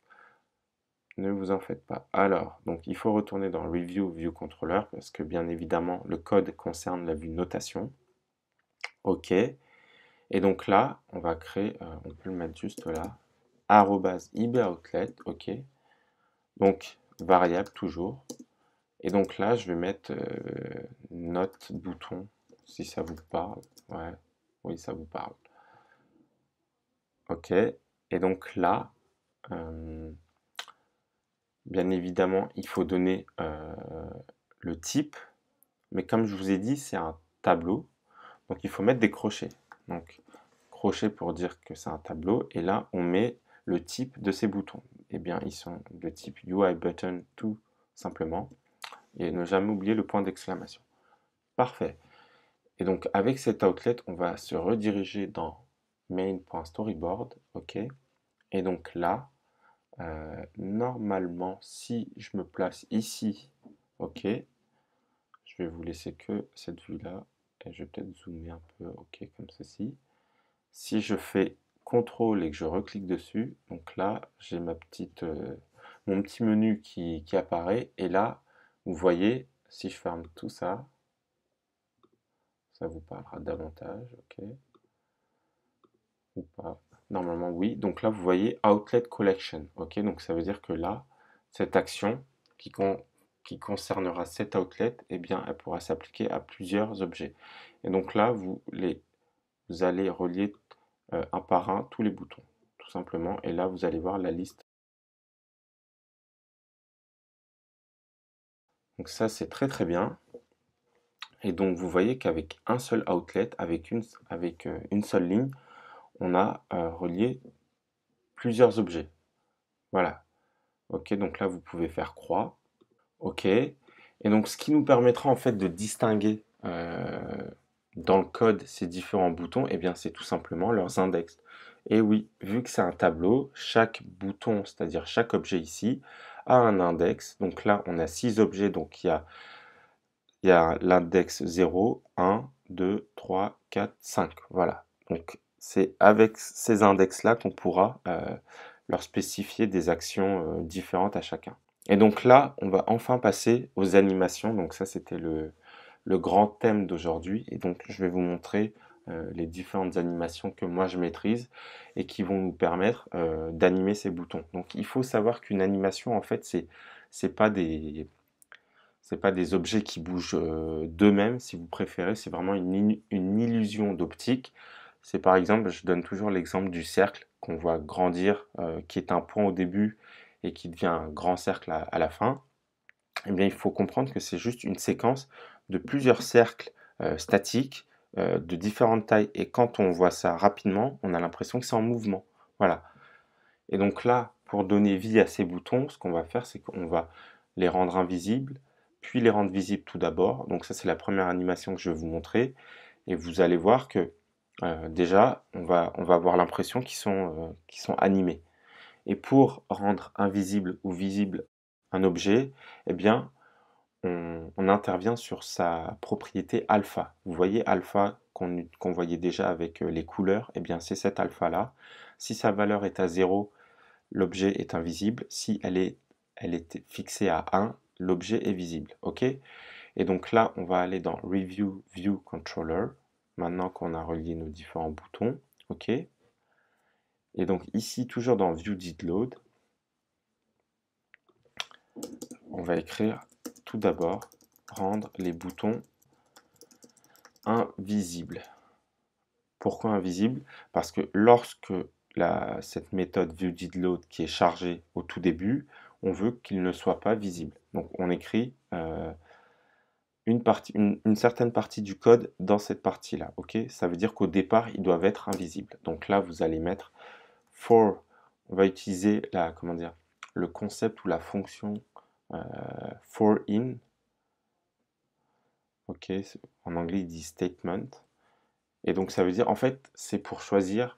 Speaker 1: Ne vous en faites pas. Alors, donc il faut retourner dans Review View Controller parce que bien évidemment le code concerne la vue notation. OK. Et donc là, on va créer, on peut le mettre juste là, @iboutlet. OK. Donc variable toujours. Et donc là, je vais mettre note bouton si ça vous parle. Ouais, oui, ça vous parle. OK. Et donc là, euh, bien évidemment, il faut donner le type, mais comme je vous ai dit, c'est un tableau, donc il faut mettre des crochets. Donc, crochet pour dire que c'est un tableau, et là, on met le type de ces boutons. Eh bien, ils sont de type UI button tout simplement, et ne jamais oublier le point d'exclamation. Parfait. Et donc, avec cet outlet, on va se rediriger dans main.storyboard, OK? Et donc là, normalement, si je me place ici, OK, je vais vous laisser que cette vue-là, et je vais peut-être zoomer un peu, OK, comme ceci. Si je fais CTRL et que je reclique dessus, donc là, j'ai mon petit menu qui apparaît, et là, vous voyez, si je ferme tout ça, ça vous parlera davantage, OK, ou pas. Normalement, oui. Donc là, vous voyez Outlet Collection, OK, donc ça veut dire que là, cette action qui concernera cet outlet, eh bien, elle pourra s'appliquer à plusieurs objets. Et donc là, vous allez relier un par un tous les boutons, tout simplement. Et là, vous allez voir la liste. Donc ça, c'est très très bien. Et donc, vous voyez qu'avec un seul outlet, avec une seule ligne, on a relié plusieurs objets. Voilà. OK, donc là, vous pouvez faire croix. OK. Et donc, ce qui nous permettra en fait de distinguer dans le code ces différents boutons, eh bien, c'est tout simplement leurs index. Et oui, vu que c'est un tableau, chaque bouton, c'est-à-dire chaque objet ici, a un index. Donc là, on a 6 objets, donc il y a l'index 0, 1, 2, 3, 4, 5. Voilà. Donc, c'est avec ces index-là qu'on pourra leur spécifier des actions différentes à chacun. Et donc là, on va enfin passer aux animations. Donc ça, c'était le grand thème d'aujourd'hui. Et donc, je vais vous montrer les différentes animations que moi je maîtrise et qui vont nous permettre d'animer ces boutons. Donc, il faut savoir qu'une animation, en fait, c'est pas des objets qui bougent d'eux-mêmes, si vous préférez. C'est vraiment une illusion d'optique. C'est par exemple, je donne toujours l'exemple du cercle qu'on voit grandir, qui est un point au début et qui devient un grand cercle à la fin. Eh bien, il faut comprendre que c'est juste une séquence de plusieurs cercles statiques de différentes tailles. Et quand on voit ça rapidement, on a l'impression que c'est en mouvement. Voilà. Et donc là, pour donner vie à ces boutons, ce qu'on va faire, c'est qu'on va les rendre invisibles, puis les rendre visibles tout d'abord. Donc ça, c'est la première animation que je vais vous montrer. Et vous allez voir que déjà, on va avoir l'impression qu'ils sont animés. Et pour rendre invisible ou visible un objet, eh bien, on intervient sur sa propriété alpha. Vous voyez alpha qu'on voyait déjà avec les couleurs, eh bien c'est cet alpha-là. Si sa valeur est à 0, l'objet est invisible. Si elle est fixée à 1, l'objet est visible. OK? Et donc là, on va aller dans Review View Controller, maintenant qu'on a relié nos différents boutons. OK? Et donc ici, toujours dans View Did Load, on va écrire tout d'abord rendre les boutons invisibles. Pourquoi invisible? Parce que lorsque cette méthode viewDidLoad qui est chargée au tout début, on veut qu'il ne soit pas visible. Donc on écrit une certaine partie du code dans cette partie-là. Ok, ça veut dire qu'au départ, ils doivent être invisibles. Donc là, vous allez mettre for, on va utiliser comment dire, le concept ou la fonction for in. Ok, en anglais, il dit statement. Et donc ça veut dire, en fait, c'est pour choisir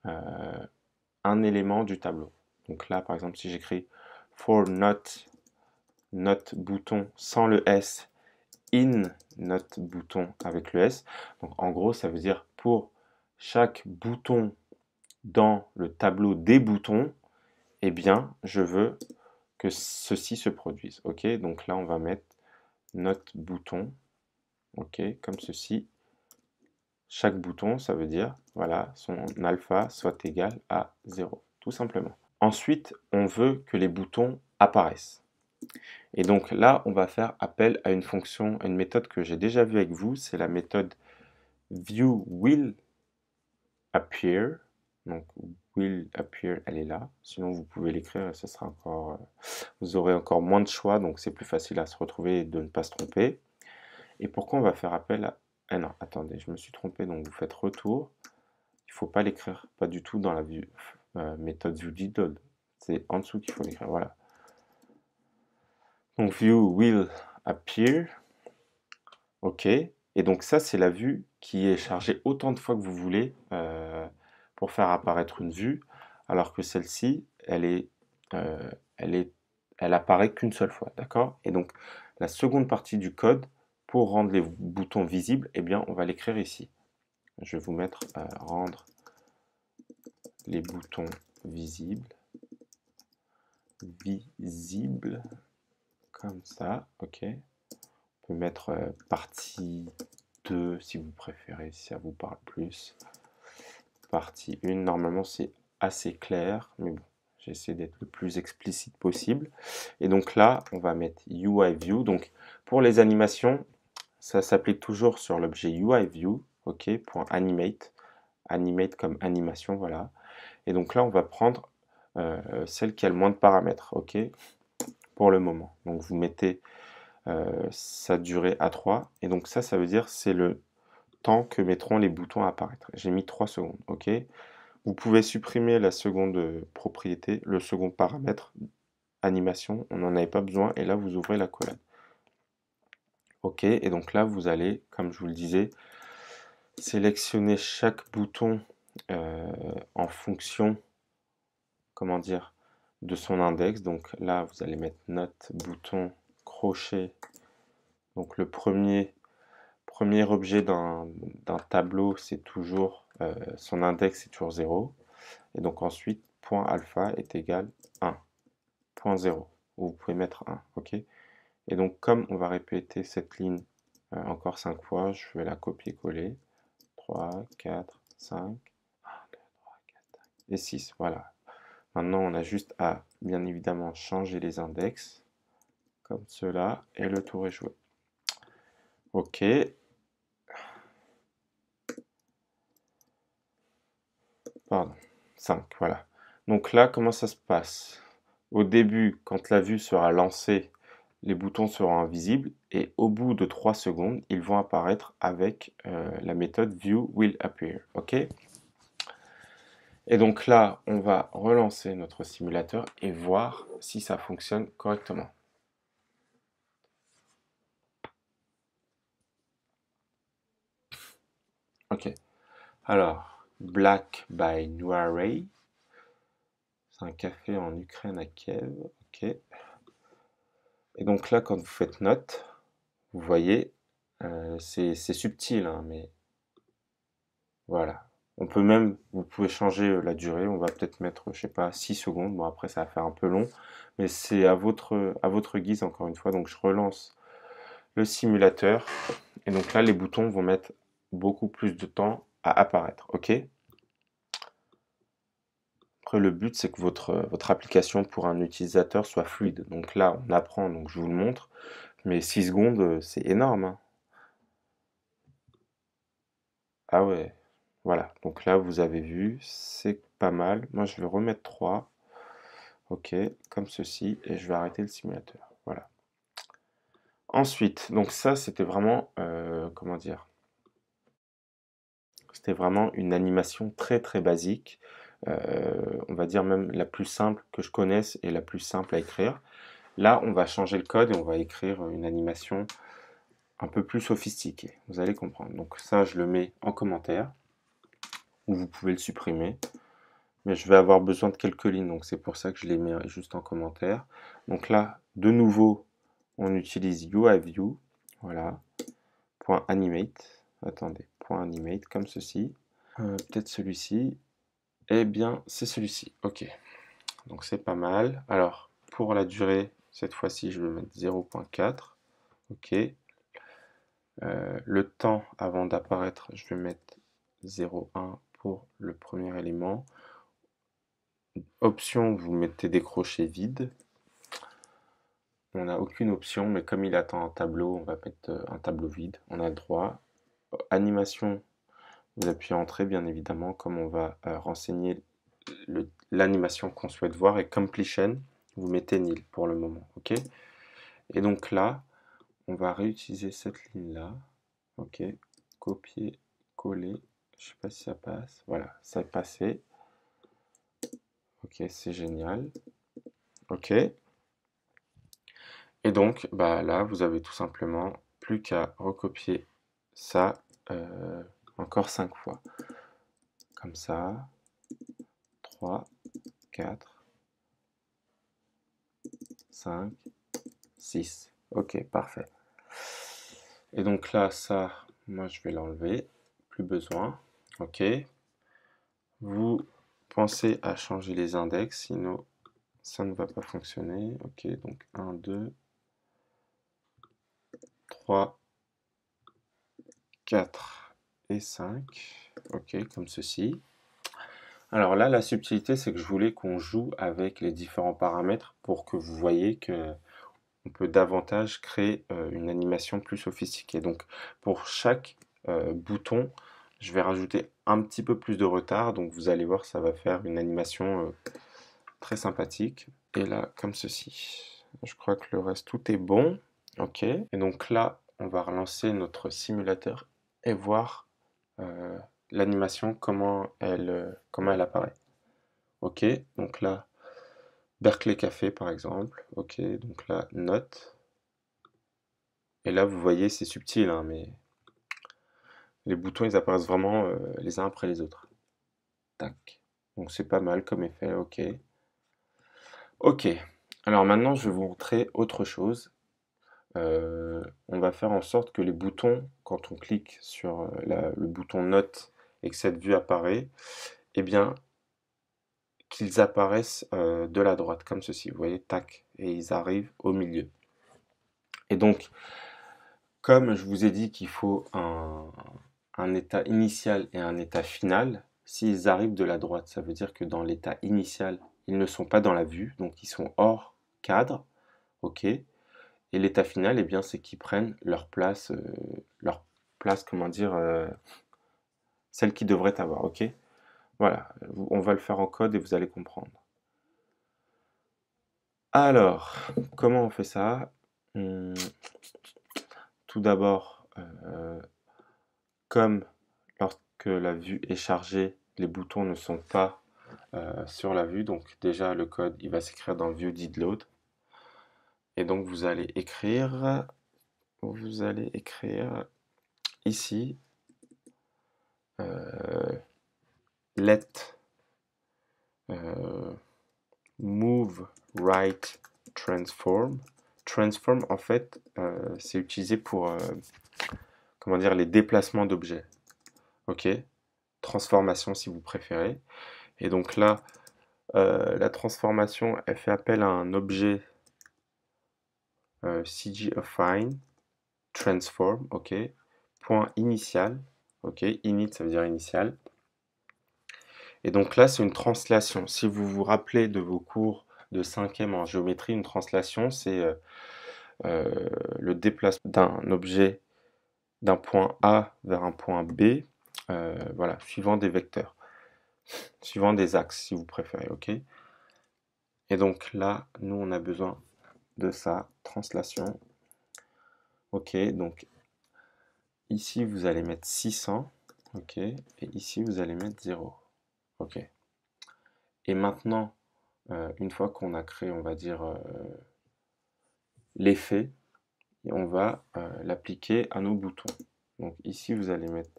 Speaker 1: un élément du tableau. Donc là, par exemple, si j'écris for not bouton sans le S, in not bouton avec le S, donc en gros, ça veut dire pour chaque bouton dans le tableau des boutons, eh bien, je veux que ceci se produise. Ok, donc là, on va mettre notre bouton, ok, comme ceci. Chaque bouton, ça veut dire, voilà, son alpha soit égal à 0, tout simplement. Ensuite, on veut que les boutons apparaissent. Et donc là, on va faire appel à une fonction, à une méthode que j'ai déjà vue avec vous, c'est la méthode viewWillAppear. Donc willAppear, elle est là. Sinon, vous pouvez l'écrire, ce sera encore, vous aurez encore moins de choix, donc c'est plus facile à se retrouver et de ne pas se tromper. Et pourquoi on va faire appel à... Ah non, attendez, je me suis trompé, donc vous faites retour. Il ne faut pas l'écrire, pas du tout dans la méthode viewDidLoad. C'est en dessous qu'il faut l'écrire, voilà. Donc viewWillAppear, ok. Et donc ça, c'est la vue qui est chargée autant de fois que vous voulez pour faire apparaître une vue, alors que celle-ci, elle apparaît qu'une seule fois, d'accord? Et donc la seconde partie du code, pour rendre les boutons visibles, eh bien, on va l'écrire ici. Je vais vous mettre rendre les boutons visibles, comme ça, ok. On peut mettre partie 2 si vous préférez, si ça vous parle plus. Partie 1, normalement c'est assez clair, mais bon, j'essaie d'être le plus explicite possible. Et donc là, on va mettre UIView. Donc pour les animations, ça s'applique toujours sur l'objet UIView, ok, pour animate, animate comme animation, voilà. Et donc là, on va prendre celle qui a le moins de paramètres, ok, pour le moment. Donc vous mettez sa durée à 3, et donc ça veut dire c'est le temps que mettront les boutons à apparaître. J'ai mis 3 secondes, ok. Vous pouvez supprimer la seconde propriété, le second paramètre, animation, on n'en avait pas besoin, et là vous ouvrez la colonne. Ok, et donc là vous allez, comme je vous le disais, sélectionner chaque bouton en fonction, comment dire, de son index. Donc là vous allez mettre note bouton crochet. Donc le premier objet d'un tableau, c'est toujours son index est toujours 0. Et donc ensuite, point alpha est égal 1, point 0. Vous pouvez mettre 1, ok. Et donc comme on va répéter cette ligne encore 5 fois, je vais la copier-coller. 3, 4, 5, 1, 2, 3, 4, 5 et 6, voilà. Maintenant, on a juste à, bien évidemment, changer les index, comme cela, et le tour est joué. Ok. Pardon, 5, voilà. Donc là, comment ça se passe? Au début, quand la vue sera lancée, les boutons seront invisibles, et au bout de 3 secondes, ils vont apparaître avec la méthode viewWillAppear, ok? Et donc là, on va relancer notre simulateur et voir si ça fonctionne correctement. Ok. Alors, Black by Noiray. C'est un café en Ukraine à Kiev. Ok. Et donc là, quand vous faites note, vous voyez, c'est subtil, hein, mais voilà. On peut même, vous pouvez changer la durée. On va peut-être mettre, je sais pas, 6 secondes. Bon, après, ça va faire un peu long, mais c'est à votre guise, encore une fois. Donc, je relance le simulateur. Et donc là, les boutons vont mettre beaucoup plus de temps à apparaître, ok? Après, le but, c'est que votre application pour un utilisateur soit fluide. Donc là, on apprend, donc je vous le montre. Mais 6 secondes, c'est énorme, hein. Ah ouais, voilà. Donc là, vous avez vu, c'est pas mal. Moi, je vais remettre 3. Ok, comme ceci. Et je vais arrêter le simulateur. Voilà. Ensuite, donc ça, c'était vraiment, comment dire? C'était vraiment une animation très très basique. On va dire même la plus simple que je connaisse et la plus simple à écrire. Là, on va changer le code et on va écrire une animation un peu plus sophistiquée. Vous allez comprendre. Donc ça, je le mets en commentaire, ou vous pouvez le supprimer. Mais je vais avoir besoin de quelques lignes, donc c'est pour ça que je les mets juste en commentaire. Donc là, de nouveau, on utilise UIView. Voilà. Point animate. Attendez. Point animate, comme ceci. Peut-être celui-ci. Eh bien, c'est celui-ci. Ok. Donc c'est pas mal. Alors, pour la durée, cette fois-ci, je vais mettre 0.4. OK. Le temps avant d'apparaître, je vais mettre 0,1 pour le premier élément. Option, vous mettez décroché vide. On n'a aucune option, mais comme il attend un tableau, on va mettre un tableau vide. On a le droit. Animation, vous appuyez Entrée, bien évidemment, comme on va renseigner l'animation qu'on souhaite voir. Et Completion, vous mettez nil pour le moment. OK. Et donc là, on va réutiliser cette ligne-là. OK. Copier, coller. Je sais pas si ça passe. Voilà, ça est passé. OK, c'est génial. OK. Et donc, bah là, vous avez tout simplement plus qu'à recopier ça encore 5 fois. Comme ça. 3, 4, 5, 6. OK, parfait. Et donc là, ça, moi, je vais l'enlever. Plus besoin. OK. Vous pensez à changer les index, sinon ça ne va pas fonctionner. OK, donc 1, 2, 3, 4 et 5. OK, comme ceci. Alors là, la subtilité, c'est que je voulais qu'on joue avec les différents paramètres pour que vous voyez que on peut davantage créer une animation plus sophistiquée. Donc pour chaque bouton, je vais rajouter un petit peu plus de retard. Donc vous allez voir, ça va faire une animation très sympathique. Et là, comme ceci. Je crois que le reste, tout est bon. OK. Et donc là, on va relancer notre simulateur et voir l'animation, comment elle apparaît. OK. Donc là, Berkeley Café, par exemple. OK. Donc là, note. Et là, vous voyez, c'est subtil, hein, mais les boutons, ils apparaissent vraiment les uns après les autres. Tac. Donc c'est pas mal comme effet, OK. OK. Alors maintenant, je vais vous montrer autre chose. On va faire en sorte que les boutons, quand on clique sur le bouton Note et que cette vue apparaît, eh bien, qu'ils apparaissent de la droite, comme ceci. Vous voyez, tac, et ils arrivent au milieu. Et donc, comme je vous ai dit qu'il faut un état initial et un état final, s'ils arrivent de la droite, ça veut dire que dans l'état initial, ils ne sont pas dans la vue, donc ils sont hors cadre, ok. Et l'état final, eh bien, c'est qu'ils prennent leur place, comment dire, celle qu'ils devraient avoir, ok. Voilà, on va le faire en code et vous allez comprendre. Alors, comment on fait ça? Tout d'abord, comme lorsque la vue est chargée, les boutons ne sont pas sur la vue. Donc déjà, le code, il va s'écrire dans view.didload. Et donc, vous allez écrire ici, let move right transform. Transform, en fait, c'est utilisé pour, comment dire, les déplacements d'objets. OK? Transformation, si vous préférez. Et donc là, la transformation, elle fait appel à un objet cgaffine transform, ok, point initial, ok, init ça veut dire initial. Et donc là, c'est une translation. Si vous vous rappelez de vos cours de 5e en géométrie, une translation, c'est le déplacement d'un objet d'un point A vers un point B, voilà, suivant des vecteurs, suivant des axes, si vous préférez, ok. Et donc là, nous, on a besoin de ça, translation. Ok, donc ici, vous allez mettre 600, ok, et ici, vous allez mettre 0, ok. Et maintenant, une fois qu'on a créé, on va dire, l'effet, on va l'appliquer à nos boutons. Donc ici, vous allez mettre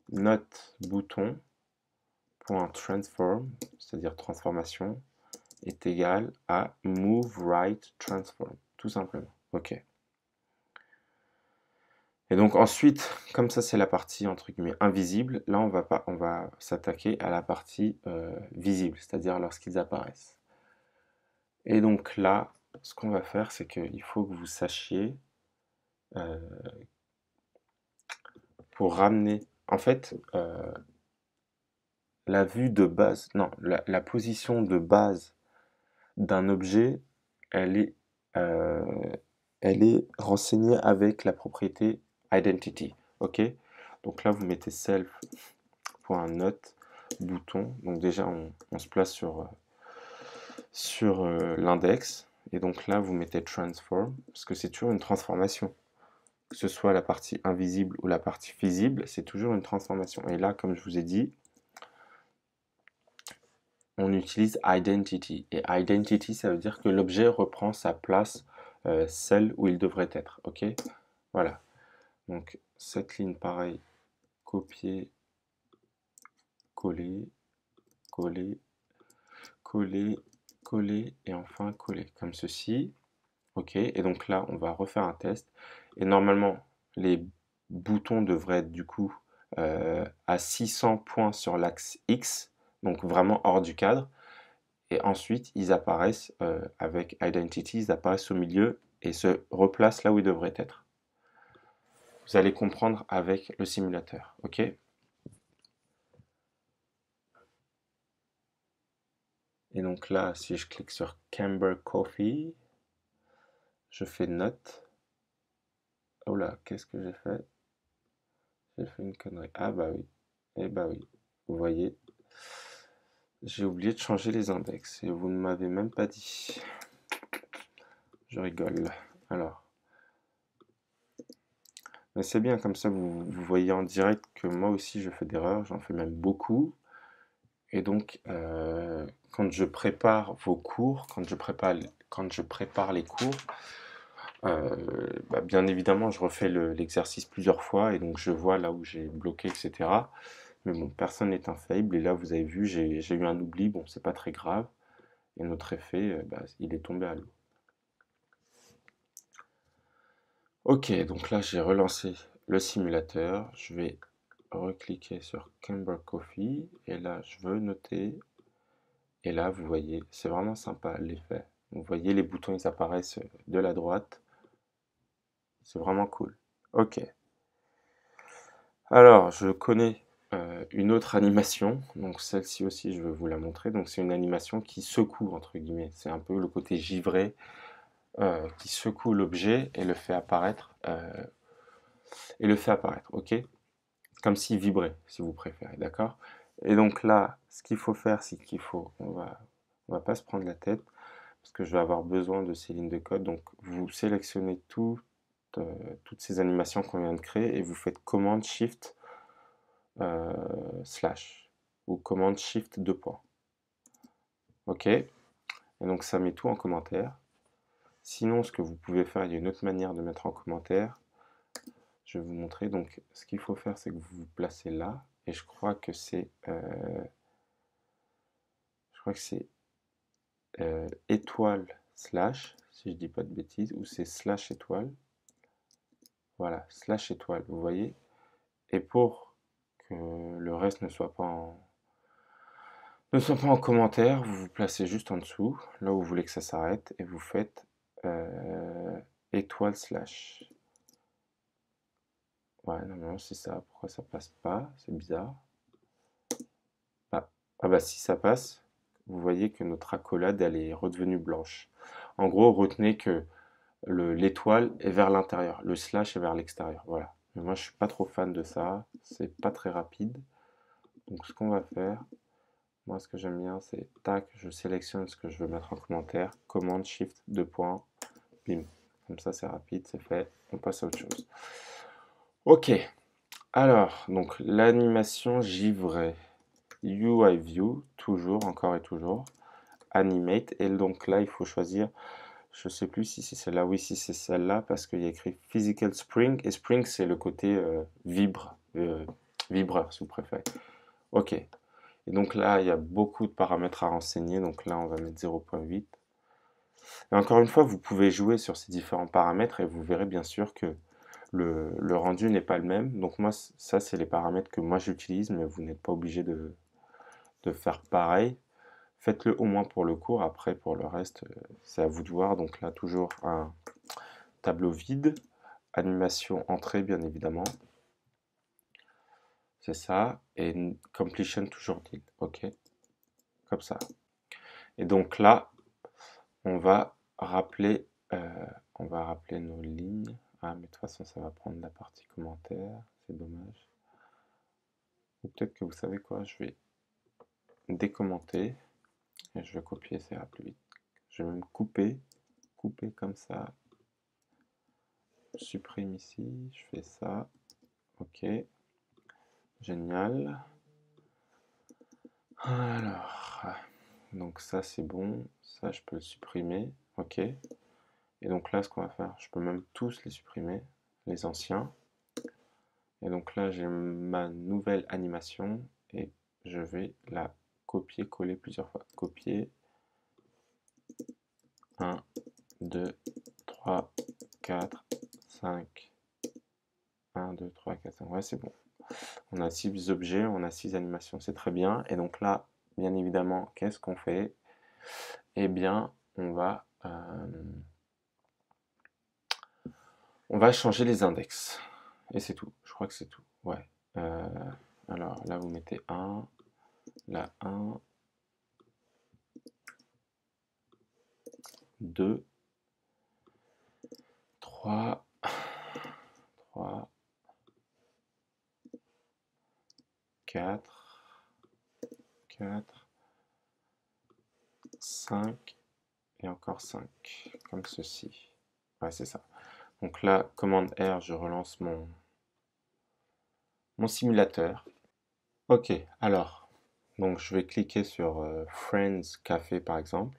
Speaker 1: note bouton .transform, c'est-à-dire transformation, est égal à move right transform, tout simplement. Ok. Et donc ensuite, comme ça c'est la partie entre guillemets invisible, là on va s'attaquer à la partie visible, c'est-à-dire lorsqu'ils apparaissent. Et donc là, ce qu'on va faire, c'est qu'il faut que vous sachiez euh, pour ramener, en fait, la vue de base, non, la position de base d'un objet, elle est, euh, elle est renseignée avec la propriété identity. Ok? Donc là, vous mettez self.note bouton. Donc déjà, on se place sur l'index. Et donc là, vous mettez transform, parce que c'est toujours une transformation. Que ce soit la partie invisible ou la partie visible, c'est toujours une transformation. Et là, comme je vous ai dit, on utilise identity. Et identity, ça veut dire que l'objet reprend sa place, celle où il devrait être. Ok? Voilà. Donc, cette ligne, pareil, copier, coller, coller, coller, coller, et enfin coller, comme ceci. Ok? Et donc là, on va refaire un test. Et normalement, les boutons devraient être du coup à 600 points sur l'axe X, donc vraiment hors du cadre. Et ensuite, ils apparaissent avec Identity, ils apparaissent au milieu et se replacent là où ils devraient être. Vous allez comprendre avec le simulateur, ok? Et donc là, si je clique sur Camber Coffee, je fais note. Oh là, qu'est-ce que j'ai fait? J'ai fait une connerie. Ah bah oui, eh bah oui, vous voyez, j'ai oublié de changer les index et vous ne m'avez même pas dit. Je rigole. Alors, mais c'est bien comme ça, vous voyez en direct que moi aussi je fais d'erreurs, j'en fais même beaucoup. Et donc, quand je prépare vos cours, quand je prépare les cours, bah, bien évidemment, je refais l'exercice plusieurs fois et donc je vois là où j'ai bloqué, etc. Mais bon, personne n'est infaillible. Et là, vous avez vu, j'ai eu un oubli. Bon, c'est pas très grave. Et notre effet, bah, il est tombé à l'eau. Ok, donc là, j'ai relancé le simulateur. Je vais recliquer sur Camber Coffee. Et là, je veux noter. Et là, vous voyez, c'est vraiment sympa l'effet. Vous voyez, les boutons, ils apparaissent de la droite. C'est vraiment cool. Ok. Alors, je connais une autre animation. Donc, celle-ci aussi, je vais vous la montrer. Donc, c'est une animation qui secoue, entre guillemets. C'est un peu le côté givré qui secoue l'objet et le fait apparaître. Ok? Comme s'il vibrait, si vous préférez. D'accord? Et donc là, ce qu'il faut faire, c'est qu'il faut. On va pas se prendre la tête. Parce que je vais avoir besoin de ces lignes de code. Donc, vous sélectionnez toutes ces animations qu'on vient de créer et vous faites commande Shift slash ou commande Shift 2 points. OK? Et donc, ça met tout en commentaire. Sinon, ce que vous pouvez faire, il y a une autre manière de mettre en commentaire. Je vais vous montrer. Donc, ce qu'il faut faire, c'est que vous vous placez là. Et je crois que c'est étoile slash, si je dis pas de bêtises, ou c'est slash étoile. Voilà, slash étoile, vous voyez. Et pour que le reste ne soit pas en commentaire, vous vous placez juste en dessous, là où vous voulez que ça s'arrête, et vous faites étoile slash. Ouais, non, c'est ça. Pourquoi ça passe pas? C'est bizarre. Ah. Ah bah si ça passe, vous voyez que notre accolade, elle est redevenue blanche. En gros, retenez que l'étoile est vers l'intérieur, le slash est vers l'extérieur. Voilà. Mais moi, je suis pas trop fan de ça. C'est pas très rapide. Donc, ce qu'on va faire, moi, ce que j'aime bien, c'est tac, je sélectionne ce que je veux mettre en commentaire, commande Shift 2 points, bim. Comme ça, c'est rapide, c'est fait. On passe à autre chose. Ok. Alors, donc l'animation givrée. UI View, toujours, encore et toujours. Animate. Et donc là, il faut choisir. Je sais plus si c'est celle-là. Oui, si c'est celle-là, parce qu'il y a écrit Physical Spring. Et Spring, c'est le côté vibreur, si vous préférez. Ok. Et donc là, il y a beaucoup de paramètres à renseigner. Donc là, on va mettre 0.8. Et encore une fois, vous pouvez jouer sur ces différents paramètres et vous verrez bien sûr que le rendu n'est pas le même. Donc moi, ça, c'est les paramètres que moi j'utilise, mais vous n'êtes pas obligé de faire pareil. Faites-le au moins pour le cours. Après, pour le reste, c'est à vous de voir. Donc là, toujours un tableau vide. Animation entrée, bien évidemment. C'est ça. Et completion toujours nil. OK. Comme ça. Et donc là, on va rappeler, nos lignes. Ah, mais de toute façon, ça va prendre la partie commentaire. C'est dommage. Ou peut-être que vous savez quoi, je vais décommenter. Et je vais copier, ça ira plus vite. Je vais même couper comme ça. Je supprime ici, je fais ça. Ok, génial. Alors, donc ça c'est bon. Ça je peux le supprimer. Ok. Et donc là, ce qu'on va faire, je peux même tous les supprimer, les anciens. Et donc là, j'ai ma nouvelle animation et je vais la copier-coller plusieurs fois. Copier. 1, 2, 3, 4, 5. 1, 2, 3, 4, 5. Ouais, c'est bon. On a 6 objets, on a 6 animations, c'est très bien. Et donc là, bien évidemment, qu'est-ce qu'on fait? Eh bien, on va changer les index. Et c'est tout. Je crois que c'est tout. Ouais. Euh, alors là, vous mettez 1, là 1, 2, 3, 3, 4, 4, 5 et encore 5, comme ceci. Ouais, c'est ça. Donc là, commande R, je relance mon simulateur. Ok, alors, donc je vais cliquer sur Friends Café par exemple.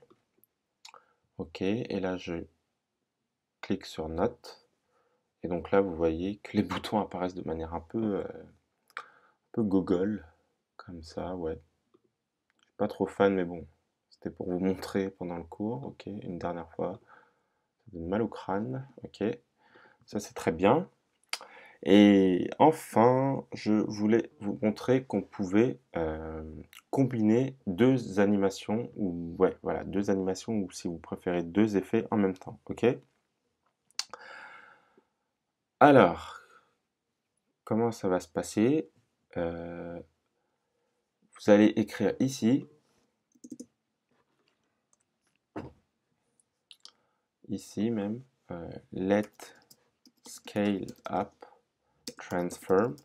Speaker 1: Ok, et là je clique sur Notes. Et donc là, vous voyez que les boutons apparaissent de manière un peu gogol, comme ça, ouais. Je suis pas trop fan, mais bon, c'était pour vous montrer pendant le cours. Ok, une dernière fois. Ça donne mal au crâne. Ok, ça c'est très bien. Et enfin, je voulais vous montrer qu'on pouvait combiner deux animations, ou ouais, voilà, deux animations, ou si vous préférez, deux effets en même temps. Ok? Alors, comment ça va se passer? Euh, Vous allez écrire ici même, let scale up transform.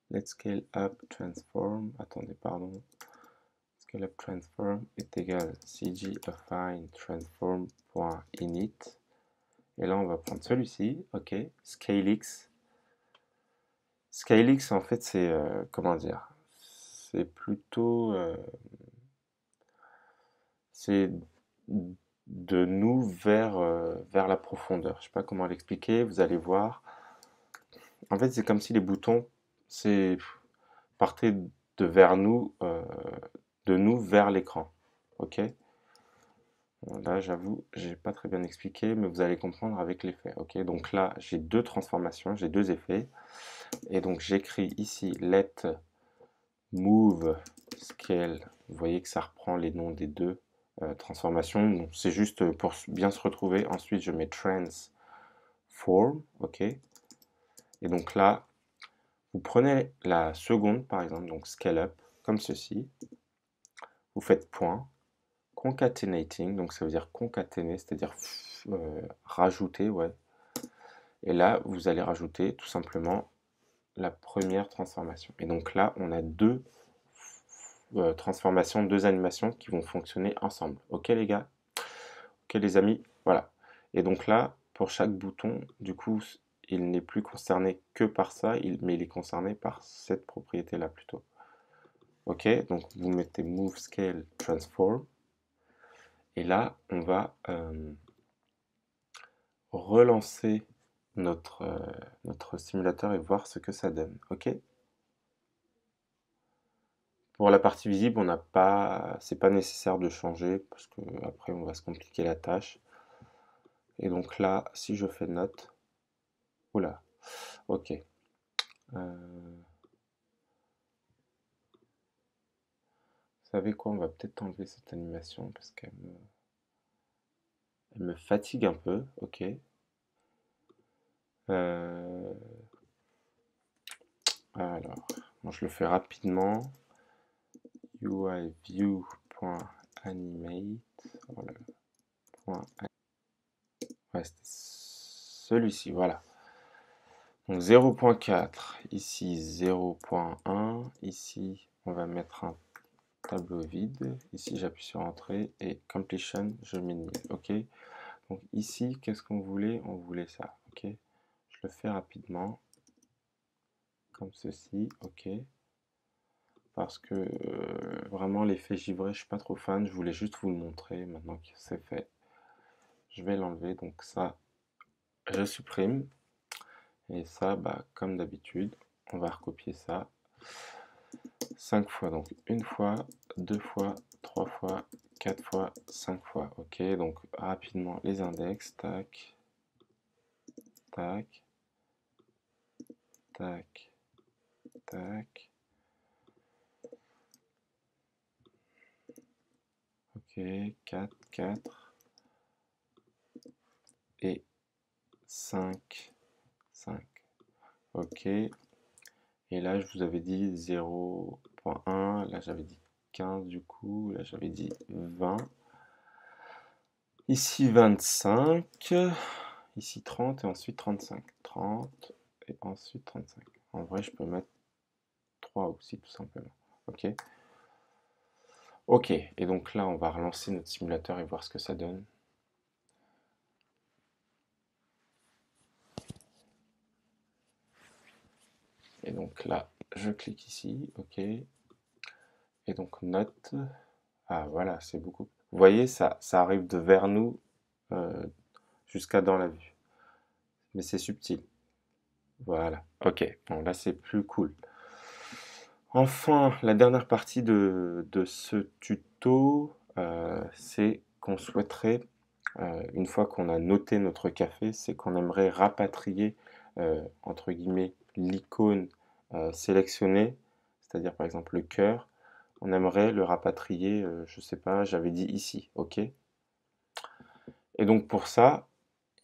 Speaker 1: Let scale up transform. Attendez, pardon. Scale up transform est égal cg-affine transform.init. Et là, on va prendre celui-ci, ok, ScaleX. ScaleX, en fait, c'est, comment dire, c'est plutôt, c'est de nous vers la profondeur. Je sais pas comment l'expliquer, vous allez voir. En fait, c'est comme si les boutons, c'est partaient de nous vers l'écran, ok? Bon, là, j'avoue, j'ai pas très bien expliqué, mais vous allez comprendre avec l'effet. Ok, donc là, j'ai deux transformations, j'ai deux effets. Et donc, j'écris ici let move scale. Vous voyez que ça reprend les noms des deux transformations. C'est juste pour bien se retrouver. Ensuite, je mets transform. Ok, et donc là, vous prenez la seconde, par exemple, donc scale up, comme ceci. Vous faites point. Concatenating, donc ça veut dire concaténer, c'est-à-dire rajouter, ouais. Et là, vous allez rajouter tout simplement la première transformation. Et donc là, on a deux transformations, deux animations qui vont fonctionner ensemble. Ok les gars? Ok les amis? Voilà. Et donc là, pour chaque bouton, du coup, il n'est plus concerné que par ça, mais il est concerné par cette propriété-là plutôt. Ok, donc vous mettez Move Scale Transform. Et là, on va relancer notre simulateur et voir ce que ça donne. Ok? Pour la partie visible, c'est pas nécessaire de changer parce que après on va se compliquer la tâche. Et donc là, si je fais note, oula, ok. savez quoi, on va peut-être enlever cette animation parce elle me fatigue un peu, ok. Euh, alors, bon, je le fais rapidement. UIView.animate. Voilà, ouais, c'était celui-ci, voilà. Donc 0.4, ici 0.1, ici on va mettre un tableau vide, ici j'appuie sur entrée et completion, je minimise, ok. Donc ici, qu'est-ce qu'on voulait? On voulait ça, ok. Je le fais rapidement, comme ceci, ok. Parce que vraiment l'effet givré, je suis pas trop fan, je voulais juste vous le montrer maintenant que c'est fait. Je vais l'enlever, donc ça, je supprime. Et ça, bah, comme d'habitude, on va recopier ça 5 fois. Donc une fois, 2 fois, 3 fois, 4 fois, 5 fois. Ok, donc rapidement les index, tac, tac, tac, tac. Ok, 4, 4 et 5, 5. Ok, et là je vous avais dit 0.1, là j'avais dit 15 du coup, là j'avais dit 20. Ici 25, ici 30 et ensuite 35. 30 et ensuite 35. En vrai, je peux mettre 3 aussi, tout simplement. Ok. Ok, et donc là, on va relancer notre simulateur et voir ce que ça donne. Et donc là, je clique ici, ok. Et donc note. Ah voilà, c'est beaucoup. Vous voyez, ça arrive de vers nous euh, jusqu'à dans la vue. Mais c'est subtil. Voilà, ok. Bon, là, c'est plus cool. Enfin, la dernière partie de ce tuto, c'est qu'on souhaiterait, une fois qu'on a noté notre café, c'est qu'on aimerait rapatrier, entre guillemets, l'icône sélectionnée, c'est-à-dire par exemple le cœur, on aimerait le rapatrier, je sais pas, j'avais dit ici, ok? Et donc pour ça,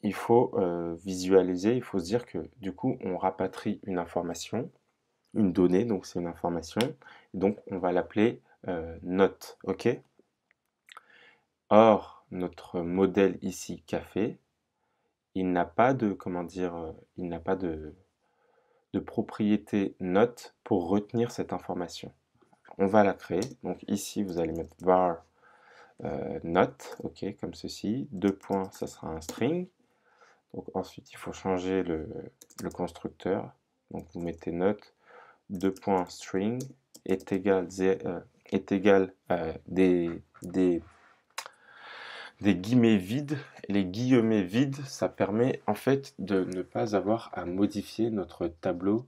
Speaker 1: il faut visualiser, il faut se dire que du coup, on rapatrie une donnée, donc c'est une information, donc on va l'appeler note, ok? Or, notre modèle ici, café, il n'a pas de, comment dire, il n'a pas de propriété note pour retenir cette information. On va la créer, donc ici vous allez mettre var note, ok, comme ceci, deux points, ça sera un string, donc ensuite il faut changer le constructeur, donc vous mettez note, deux points string est égal, des guillemets vides. Les guillemets vides, ça permet en fait de ne pas avoir à modifier notre tableau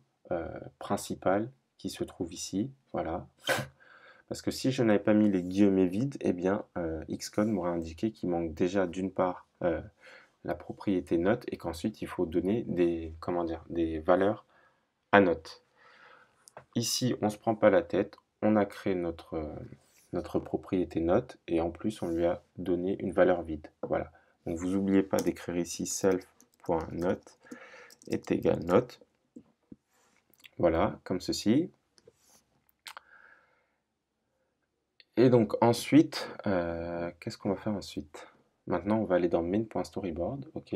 Speaker 1: principal qui se trouve ici. Voilà. Parce que si je n'avais pas mis les guillemets vides, eh bien Xcode m'aurait indiqué qu'il manque déjà d'une part la propriété note et qu'ensuite il faut donner des, comment dire, des valeurs à note. Ici, on ne se prend pas la tête, on a créé notre propriété note et en plus on lui a donné une valeur vide. Voilà. Donc vous n'oubliez pas d'écrire ici self.note est égal note. Voilà, comme ceci. Et donc ensuite, qu'est-ce qu'on va faire ensuite? Maintenant, on va aller dans main.storyboard, ok.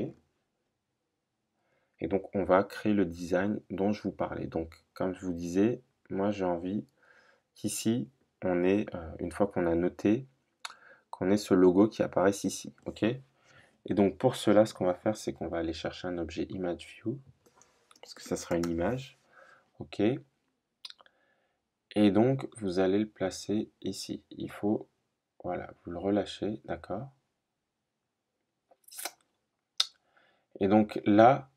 Speaker 1: Et donc on va créer le design dont je vous parlais. Donc comme je vous disais, moi j'ai envie qu'ici, on ait, une fois qu'on a noté, qu'on ait ce logo qui apparaisse ici, ok? Et donc pour cela, ce qu'on va faire, c'est qu'on va aller chercher un objet ImageView, parce que ça sera une image, ok? Et donc vous allez le placer ici. Il faut, voilà, vous le relâchez, d'accord? Et donc là,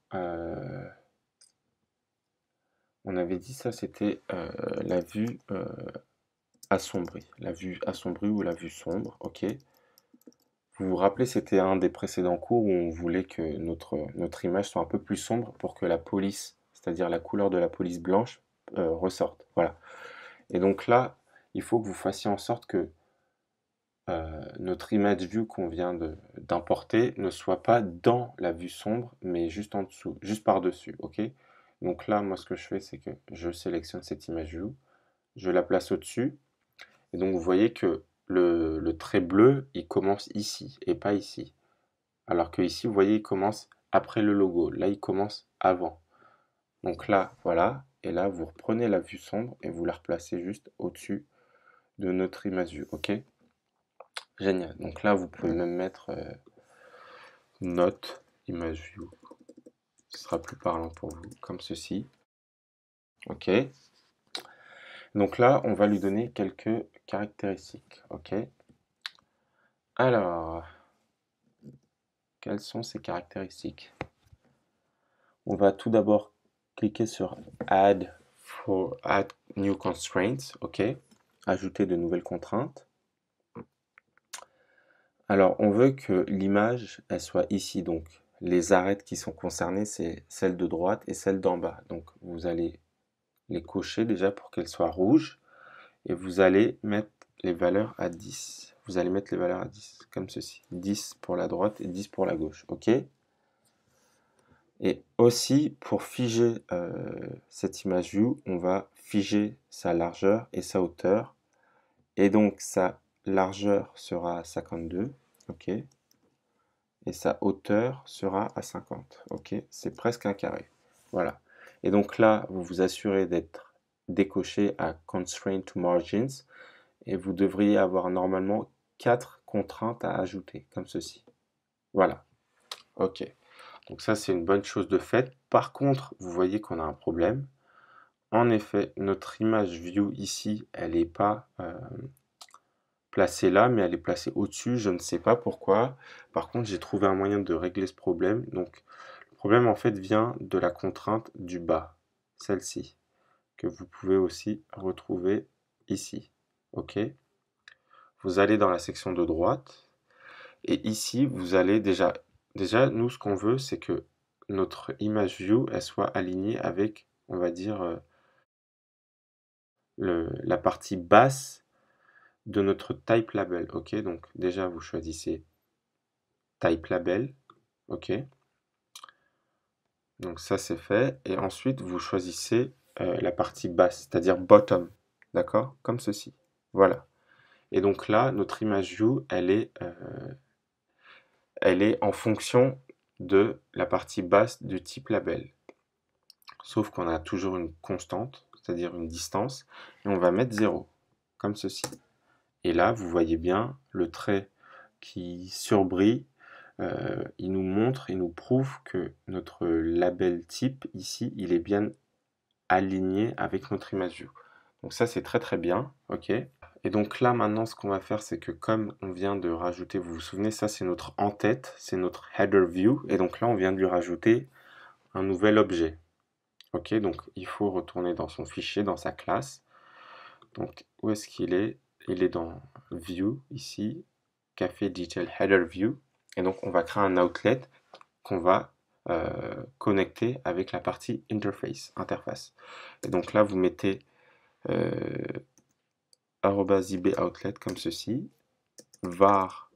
Speaker 1: on avait dit ça, c'était la vue assombrie, la vue assombrie ou la vue sombre, ok? Vous vous rappelez, c'était un des précédents cours où on voulait que notre image soit un peu plus sombre pour que la police, c'est-à-dire la couleur de la police blanche, ressorte. Voilà. Et donc là, il faut que vous fassiez en sorte que notre image view qu'on vient d'importer ne soit pas dans la vue sombre, mais juste en dessous, juste par-dessus, ok? Donc là, moi, ce que je fais, c'est que je sélectionne cette image view, je la place au-dessus, et donc vous voyez que le trait bleu, il commence ici, et pas ici. Alors que ici, vous voyez, il commence après le logo. Là, il commence avant. Donc là, voilà, et là, vous reprenez la vue sombre, et vous la replacez juste au-dessus de notre image view, ok? Génial. Donc là, vous pouvez même mettre note image view. Ce sera plus parlant pour vous, comme ceci. OK. Donc là, on va lui donner quelques caractéristiques. OK. Alors, quelles sont ces caractéristiques? On va tout d'abord cliquer sur Add New Constraints. OK. Ajouter de nouvelles contraintes. Alors, on veut que l'image, elle soit ici. Donc, les arêtes qui sont concernées, c'est celle de droite et celle d'en bas. Donc, vous allez les cocher déjà pour qu'elles soient rouges. Et vous allez mettre les valeurs à 10. Vous allez mettre les valeurs à 10, comme ceci. 10 pour la droite et 10 pour la gauche. OK? Et aussi, pour figer cette image view, on va figer sa largeur et sa hauteur. Et donc, sa largeur sera à 52. OK? Et sa hauteur sera à 50. OK? C'est presque un carré. Voilà. Et donc là, vous vous assurez d'être décoché à Constraint to Margins. Et vous devriez avoir normalement 4 contraintes à ajouter, comme ceci. Voilà. OK. Donc ça, c'est une bonne chose de fait. Par contre, vous voyez qu'on a un problème. En effet, notre image view ici, elle n'est pas placée là, mais elle est placée au-dessus. Je ne sais pas pourquoi. Par contre, j'ai trouvé un moyen de régler ce problème. Donc, le problème, en fait, vient de la contrainte du bas, celle-ci, que vous pouvez aussi retrouver ici. OK? Vous allez dans la section de droite. Et ici, vous allez déjà, nous, ce qu'on veut, c'est que notre image view, elle soit alignée avec, on va dire, la partie basse de notre type label. OK, donc déjà, vous choisissez type label. OK, donc ça, c'est fait. Et ensuite, vous choisissez la partie basse, c'est-à-dire bottom. D'accord, comme ceci. Voilà. Et donc là, notre image view, elle est en fonction de la partie basse du type label. Sauf qu'on a toujours une constante, c'est-à-dire une distance, et on va mettre 0, comme ceci. Et là, vous voyez bien le trait qui surbrille, il nous montre, il nous prouve que notre label type, ici, il est bien aligné avec notre image view. Donc ça, c'est très très bien, ok. Et donc là, maintenant, ce qu'on va faire, c'est que comme on vient de rajouter, vous vous souvenez, ça c'est notre en-tête, c'est notre header view, et donc là, on vient de lui rajouter un nouvel objet. Ok, donc il faut retourner dans son fichier, dans sa classe. Donc où est-ce qu'il est? Il est dans View, ici, Café Detail Header View. Et donc on va créer un outlet qu'on va connecter avec la partie interface. Et donc là, vous mettez @ib_outlet comme ceci, var,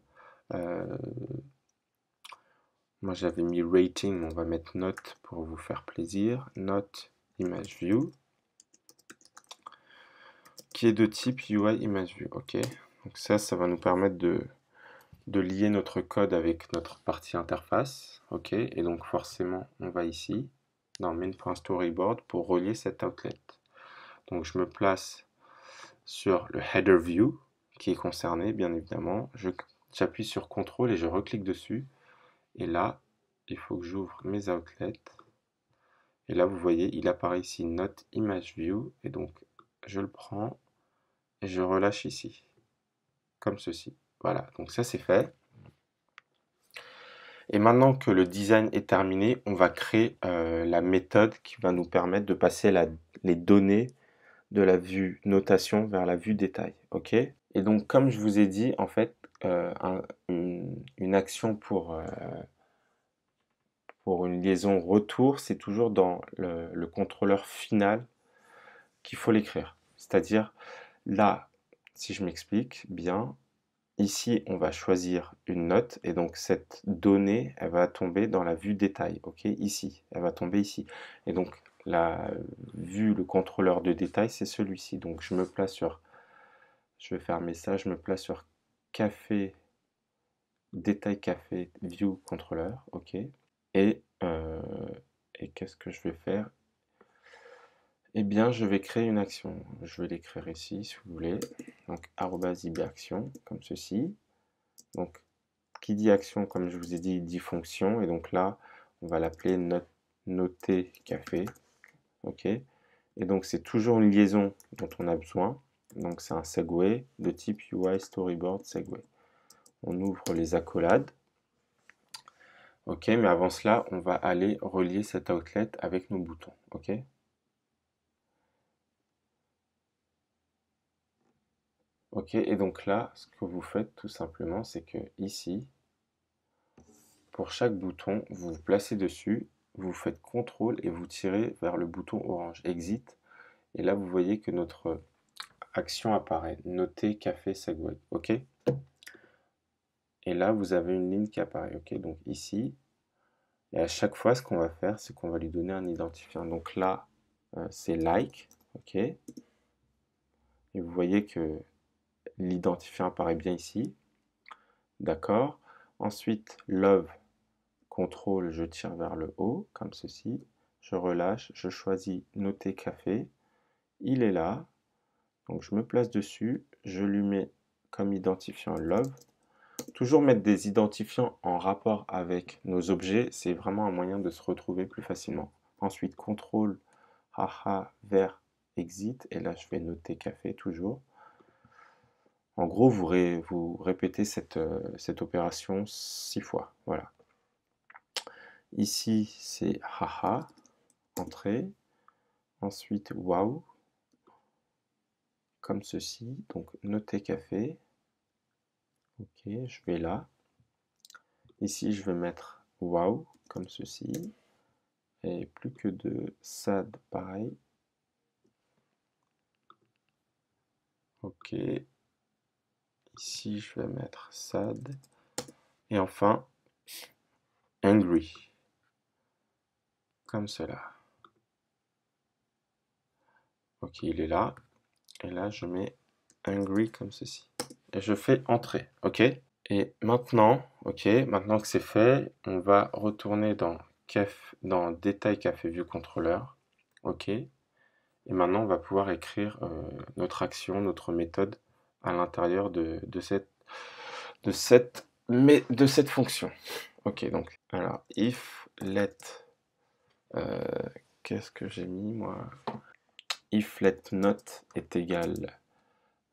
Speaker 1: moi j'avais mis rating, mais on va mettre note pour vous faire plaisir, note image view, qui est de type UI image view. OK. Donc ça va nous permettre de lier notre code avec notre partie interface. OK. Et donc forcément, on va ici dans main.storyboard pour relier cet outlet. Donc je me place sur le header view qui est concerné, bien évidemment. J'appuie sur CTRL et je reclique dessus. Et là, il faut que j'ouvre mes outlets. Et là, vous voyez, il apparaît ici Note Image View. Et donc, je le prends et je relâche ici, comme ceci. Voilà, donc ça c'est fait. Et maintenant que le design est terminé, on va créer la méthode qui va nous permettre de passer les données de la vue notation vers la vue détail. OK? Et donc, comme je vous ai dit, en fait, une action pour une liaison retour, c'est toujours dans le contrôleur final qu'il faut l'écrire. C'est-à-dire, là, si je m'explique bien, ici, on va choisir une note et donc cette donnée, elle va tomber dans la vue détail, ok? Ici, elle va tomber ici. Et donc, la vue, le contrôleur de détail, c'est celui-ci. Donc, je me place sur, je vais fermer ça, je me place sur café, détail café, view controller, ok? Et, euh, et qu'est-ce que je vais faire? Eh bien, je vais créer une action. Je vais l'écrire ici, si vous voulez. Donc, @ibaction, comme ceci. Donc, qui dit action, comme je vous ai dit, dit fonction. Et donc là, on va l'appeler noter café. OK. Et donc, c'est toujours une liaison dont on a besoin. Donc, c'est un segue de type UI Storyboard Segue. On ouvre les accolades. OK, mais avant cela, on va aller relier cet outlet avec nos boutons. OK. OK, et donc là, ce que vous faites tout simplement, c'est que ici, pour chaque bouton, vous vous placez dessus, vous faites CTRL et vous tirez vers le bouton orange Exit. Et là, vous voyez que notre action apparaît. Noter café Segway. OK? Et là, vous avez une ligne qui apparaît. OK? Donc ici, et à chaque fois, ce qu'on va faire, c'est qu'on va lui donner un identifiant. Donc là, c'est like. OK? Et vous voyez que l'identifiant apparaît bien ici. D'accord? Ensuite, love. CTRL, je tire vers le haut, comme ceci. Je relâche, je choisis noter café. Il est là. Donc je me place dessus, je lui mets comme identifiant love. Toujours mettre des identifiants en rapport avec nos objets, c'est vraiment un moyen de se retrouver plus facilement. Ensuite, CTRL, haha, vers exit. Et là, je vais noter café toujours. En gros, vous répétez cette opération 6 fois. Voilà. Ici, c'est haha, entrée. Ensuite, wow, comme ceci. Donc, noter café. Ok, je vais là. Ici, je vais mettre wow, comme ceci. Et plus que de sad, pareil. Ok. Ici, je vais mettre sad. Et enfin, angry. Comme cela. Ok, il est là. Et là, je mets angry comme ceci. Et je fais entrer. Ok. Et maintenant, ok, maintenant que c'est fait, on va retourner dans détail café view controller. Ok. Et maintenant, on va pouvoir écrire notre action, notre méthode à l'intérieur de cette fonction. Ok, donc, alors, if let, euh, qu'est-ce que j'ai mis moi? If let not est égal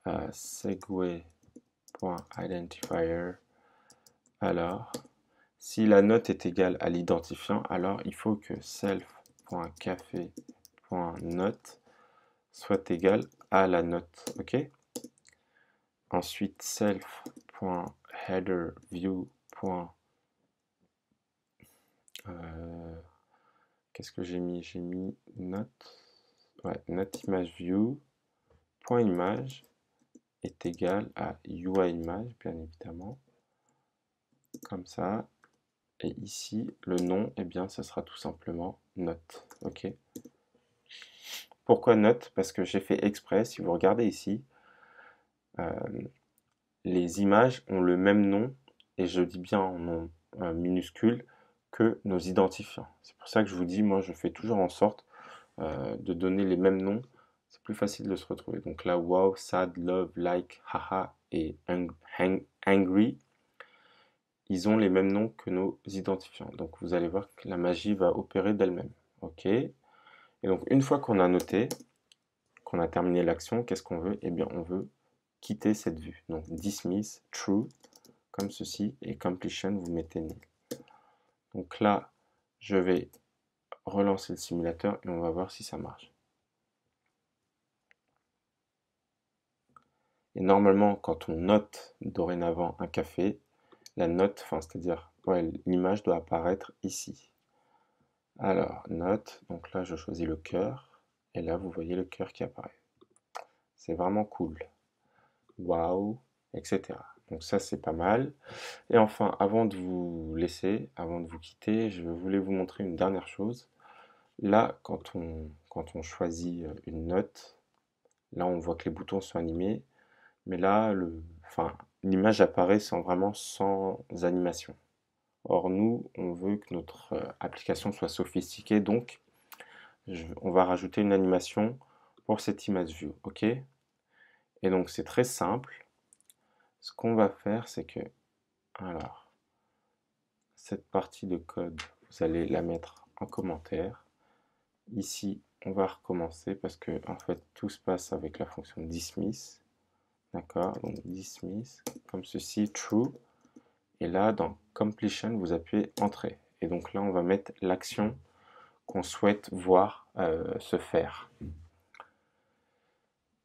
Speaker 1: à segue.identifier, alors, si la note est égale à l'identifiant, alors il faut que self.café.note soit égal à la note. Ok? Ensuite, self.headerView. Qu'est-ce que j'ai mis? J'ai mis note. Ouais, note image view. Point image est égal à UI image, bien évidemment. Comme ça. Et ici, le nom, eh bien, ce sera tout simplement note. Ok? Pourquoi note? Parce que j'ai fait exprès, si vous regardez ici, les images ont le même nom, et je dis bien en nom minuscule, que nos identifiants. C'est pour ça que je vous dis, moi je fais toujours en sorte de donner les mêmes noms, c'est plus facile de se retrouver. Donc là, wow, sad, love, like, haha et angry, ils ont les mêmes noms que nos identifiants. Donc vous allez voir que la magie va opérer d'elle-même. Ok? Et donc une fois qu'on a noté, qu'on a terminé l'action, qu'est-ce qu'on veut? Eh bien on veut quitter cette vue. Donc dismiss, true, comme ceci, et completion, vous mettez nil. Donc là, je vais relancer le simulateur et on va voir si ça marche. Et normalement, quand on note dorénavant un café, la note, enfin c'est-à-dire ouais, l'image doit apparaître ici. Alors, note, donc là je choisis le cœur, et là vous voyez le cœur qui apparaît. C'est vraiment cool. wow, etc. Donc ça, c'est pas mal. Et enfin, avant de vous laisser, avant de vous quitter, je voulais vous montrer une dernière chose. Là, quand on choisit une note, là, on voit que les boutons sont animés, mais là, enfin, l'image apparaît sans animation. Or, nous, on veut que notre application soit sophistiquée, donc on va rajouter une animation pour cette image view, ok? Et donc, c'est très simple. Ce qu'on va faire, c'est que, alors, cette partie de code, vous allez la mettre en commentaire. Ici, on va recommencer parce que, en fait, tout se passe avec la fonction dismiss. D'accord? Donc, dismiss, comme ceci, true. Et là, dans completion, vous appuyez entrée. Et donc là, on va mettre l'action qu'on souhaite voir se faire.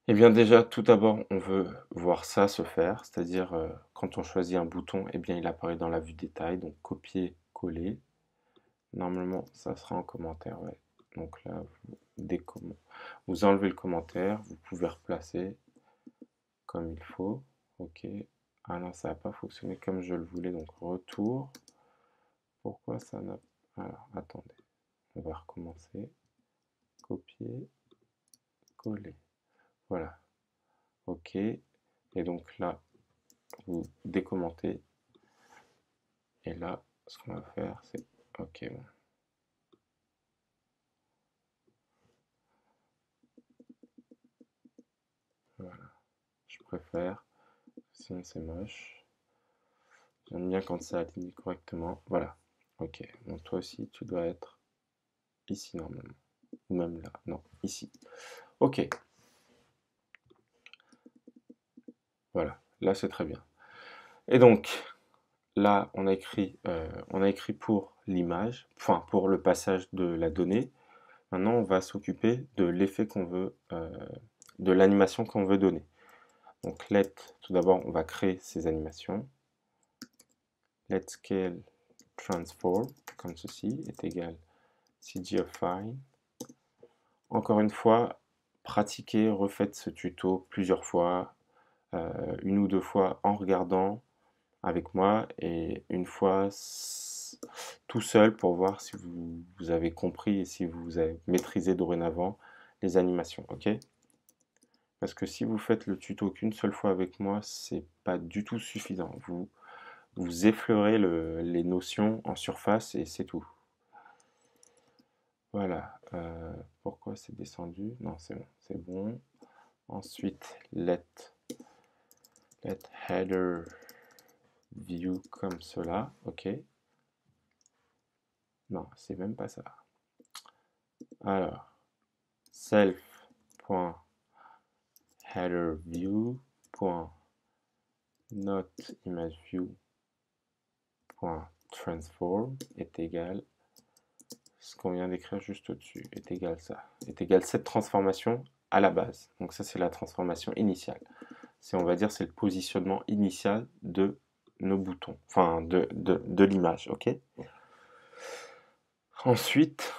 Speaker 1: Eh bien déjà, tout d'abord, on veut voir ça se faire, c'est-à-dire quand on choisit un bouton, eh bien il apparaît dans la vue détail, donc copier, coller. Normalement, ça sera en commentaire, ouais. Donc là, vous enlevez le commentaire, vous pouvez replacer comme il faut. Ok. Ah non, ça n'a pas fonctionné comme je le voulais, donc retour. Pourquoi ça n'a... Alors, attendez, on va recommencer. Copier, coller. Voilà. Ok. Et donc là, vous décommentez. Et là, ce qu'on va faire, c'est... Ok, bon. Voilà. Je préfère. Sinon, c'est moche. J'aime bien quand ça aligne correctement. Voilà. Ok. Donc toi aussi, tu dois être ici normalement. Ou même là. Non, ici. Ok. Voilà. Là, c'est très bien. Et donc, là, on a écrit pour l'image, enfin pour le passage de la donnée. Maintenant, on va s'occuper de l'effet qu'on veut, de l'animation qu'on veut donner. Donc, tout d'abord, on va créer ces animations. Let scale transform, comme ceci, est égal CGFine. Encore une fois, pratiquez, refaites ce tuto plusieurs fois, une ou deux fois en regardant avec moi et une fois tout seul pour voir si vous avez compris et si vous avez maîtrisé dorénavant les animations, ok? Parce que si vous faites le tuto qu'une seule fois avec moi, c'est pas du tout suffisant. Vous effleurez les notions en surface et c'est tout. Voilà. Pourquoi c'est descendu? Non, c'est bon, c'est bon. Ensuite, let header view comme cela, ok? Non, c'est même pas ça. Alors, self.headerView.notImageView.transform est égal, ce qu'on vient d'écrire juste au-dessus, est égal ça, est égal cette transformation à la base. Donc ça, c'est la transformation initiale. C'est, on va dire, c'est le positionnement initial de nos boutons, enfin de l'image, ok? Ensuite,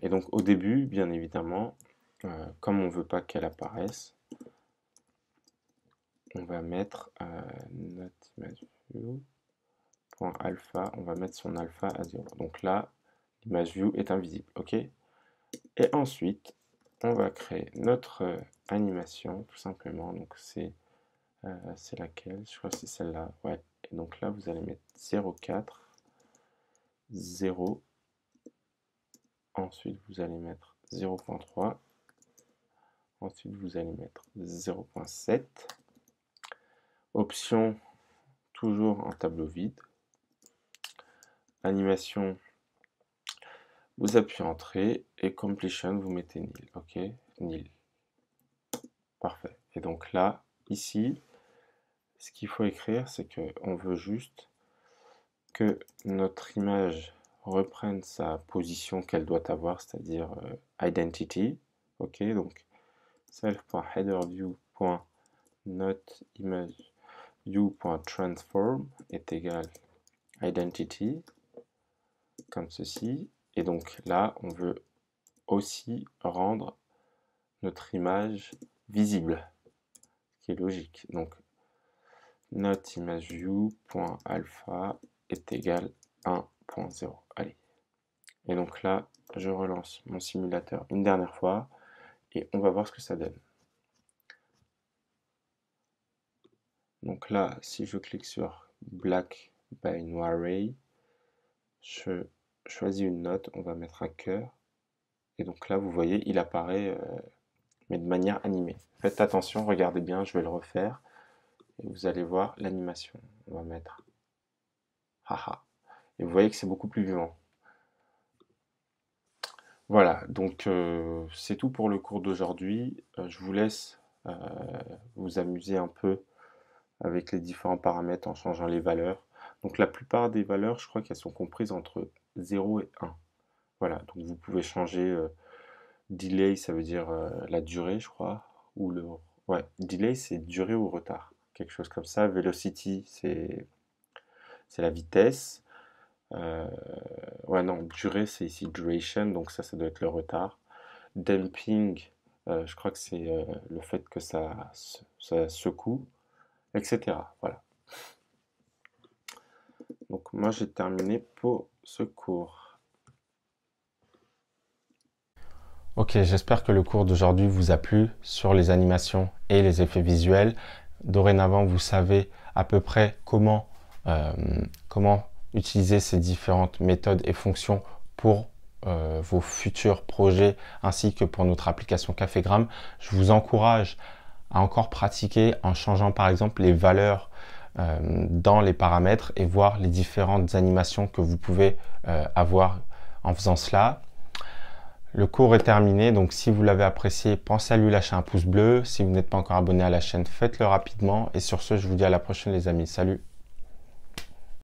Speaker 1: et donc au début, bien évidemment, comme on ne veut pas qu'elle apparaisse, on va mettre notre image view.alpha, on va mettre son alpha à 0. Donc là, l'image view est invisible, ok? Et ensuite, on va créer notre animation, tout simplement. Donc c'est laquelle? Je crois que c'est celle-là, ouais. Et donc là, vous allez mettre 0,4, 0. Ensuite, vous allez mettre 0,3. Ensuite, vous allez mettre 0,7. Option, toujours en tableau vide. Animation, vous appuyez entrée. Et completion, vous mettez nil. Ok, nil. Parfait. Et donc là, ici, ce qu'il faut écrire, c'est qu'on veut juste que notre image reprenne sa position qu'elle doit avoir, c'est-à-dire identity. Ok, donc self.headerView.notImageView.transform est égal identity, comme ceci. Et donc là, on veut aussi rendre notre image visible, qui est logique. Donc, noteImageView.alpha est égal 1.0. Allez. Et donc là, je relance mon simulateur une dernière fois et on va voir ce que ça donne. Donc là, si je clique sur Black Binary Array, je choisis une note, on va mettre un cœur. Et donc là, vous voyez, il apparaît, mais de manière animée. Faites attention, regardez bien, je vais le refaire. Et vous allez voir l'animation. On va mettre haha. Et vous voyez que c'est beaucoup plus vivant. Voilà, donc c'est tout pour le cours d'aujourd'hui. Je vous laisse vous amuser un peu avec les différents paramètres en changeant les valeurs. Donc la plupart des valeurs, je crois qu'elles sont comprises entre 0 et 1. Voilà, donc vous pouvez changer delay, ça veut dire la durée, je crois, ou le... Ouais, delay, c'est durée ou retard, quelque chose comme ça. Velocity, c'est la vitesse. Ouais, non, durée, c'est ici duration, donc ça doit être le retard. Damping, je crois que c'est le fait que ça secoue, etc. Voilà. Donc moi, j'ai terminé pour ce cours. Ok, j'espère que le cours d'aujourd'hui vous a plu sur les animations et les effets visuels. Dorénavant, vous savez à peu près comment utiliser ces différentes méthodes et fonctions pour vos futurs projets ainsi que pour notre application Cafégramme. Je vous encourage à encore pratiquer en changeant par exemple les valeurs dans les paramètres et voir les différentes animations que vous pouvez avoir en faisant cela. Le cours est terminé, donc si vous l'avez apprécié, pensez à lui lâcher un pouce bleu. Si vous n'êtes pas encore abonné à la chaîne, faites-le rapidement. Et sur ce, je vous dis à la prochaine les amis. Salut!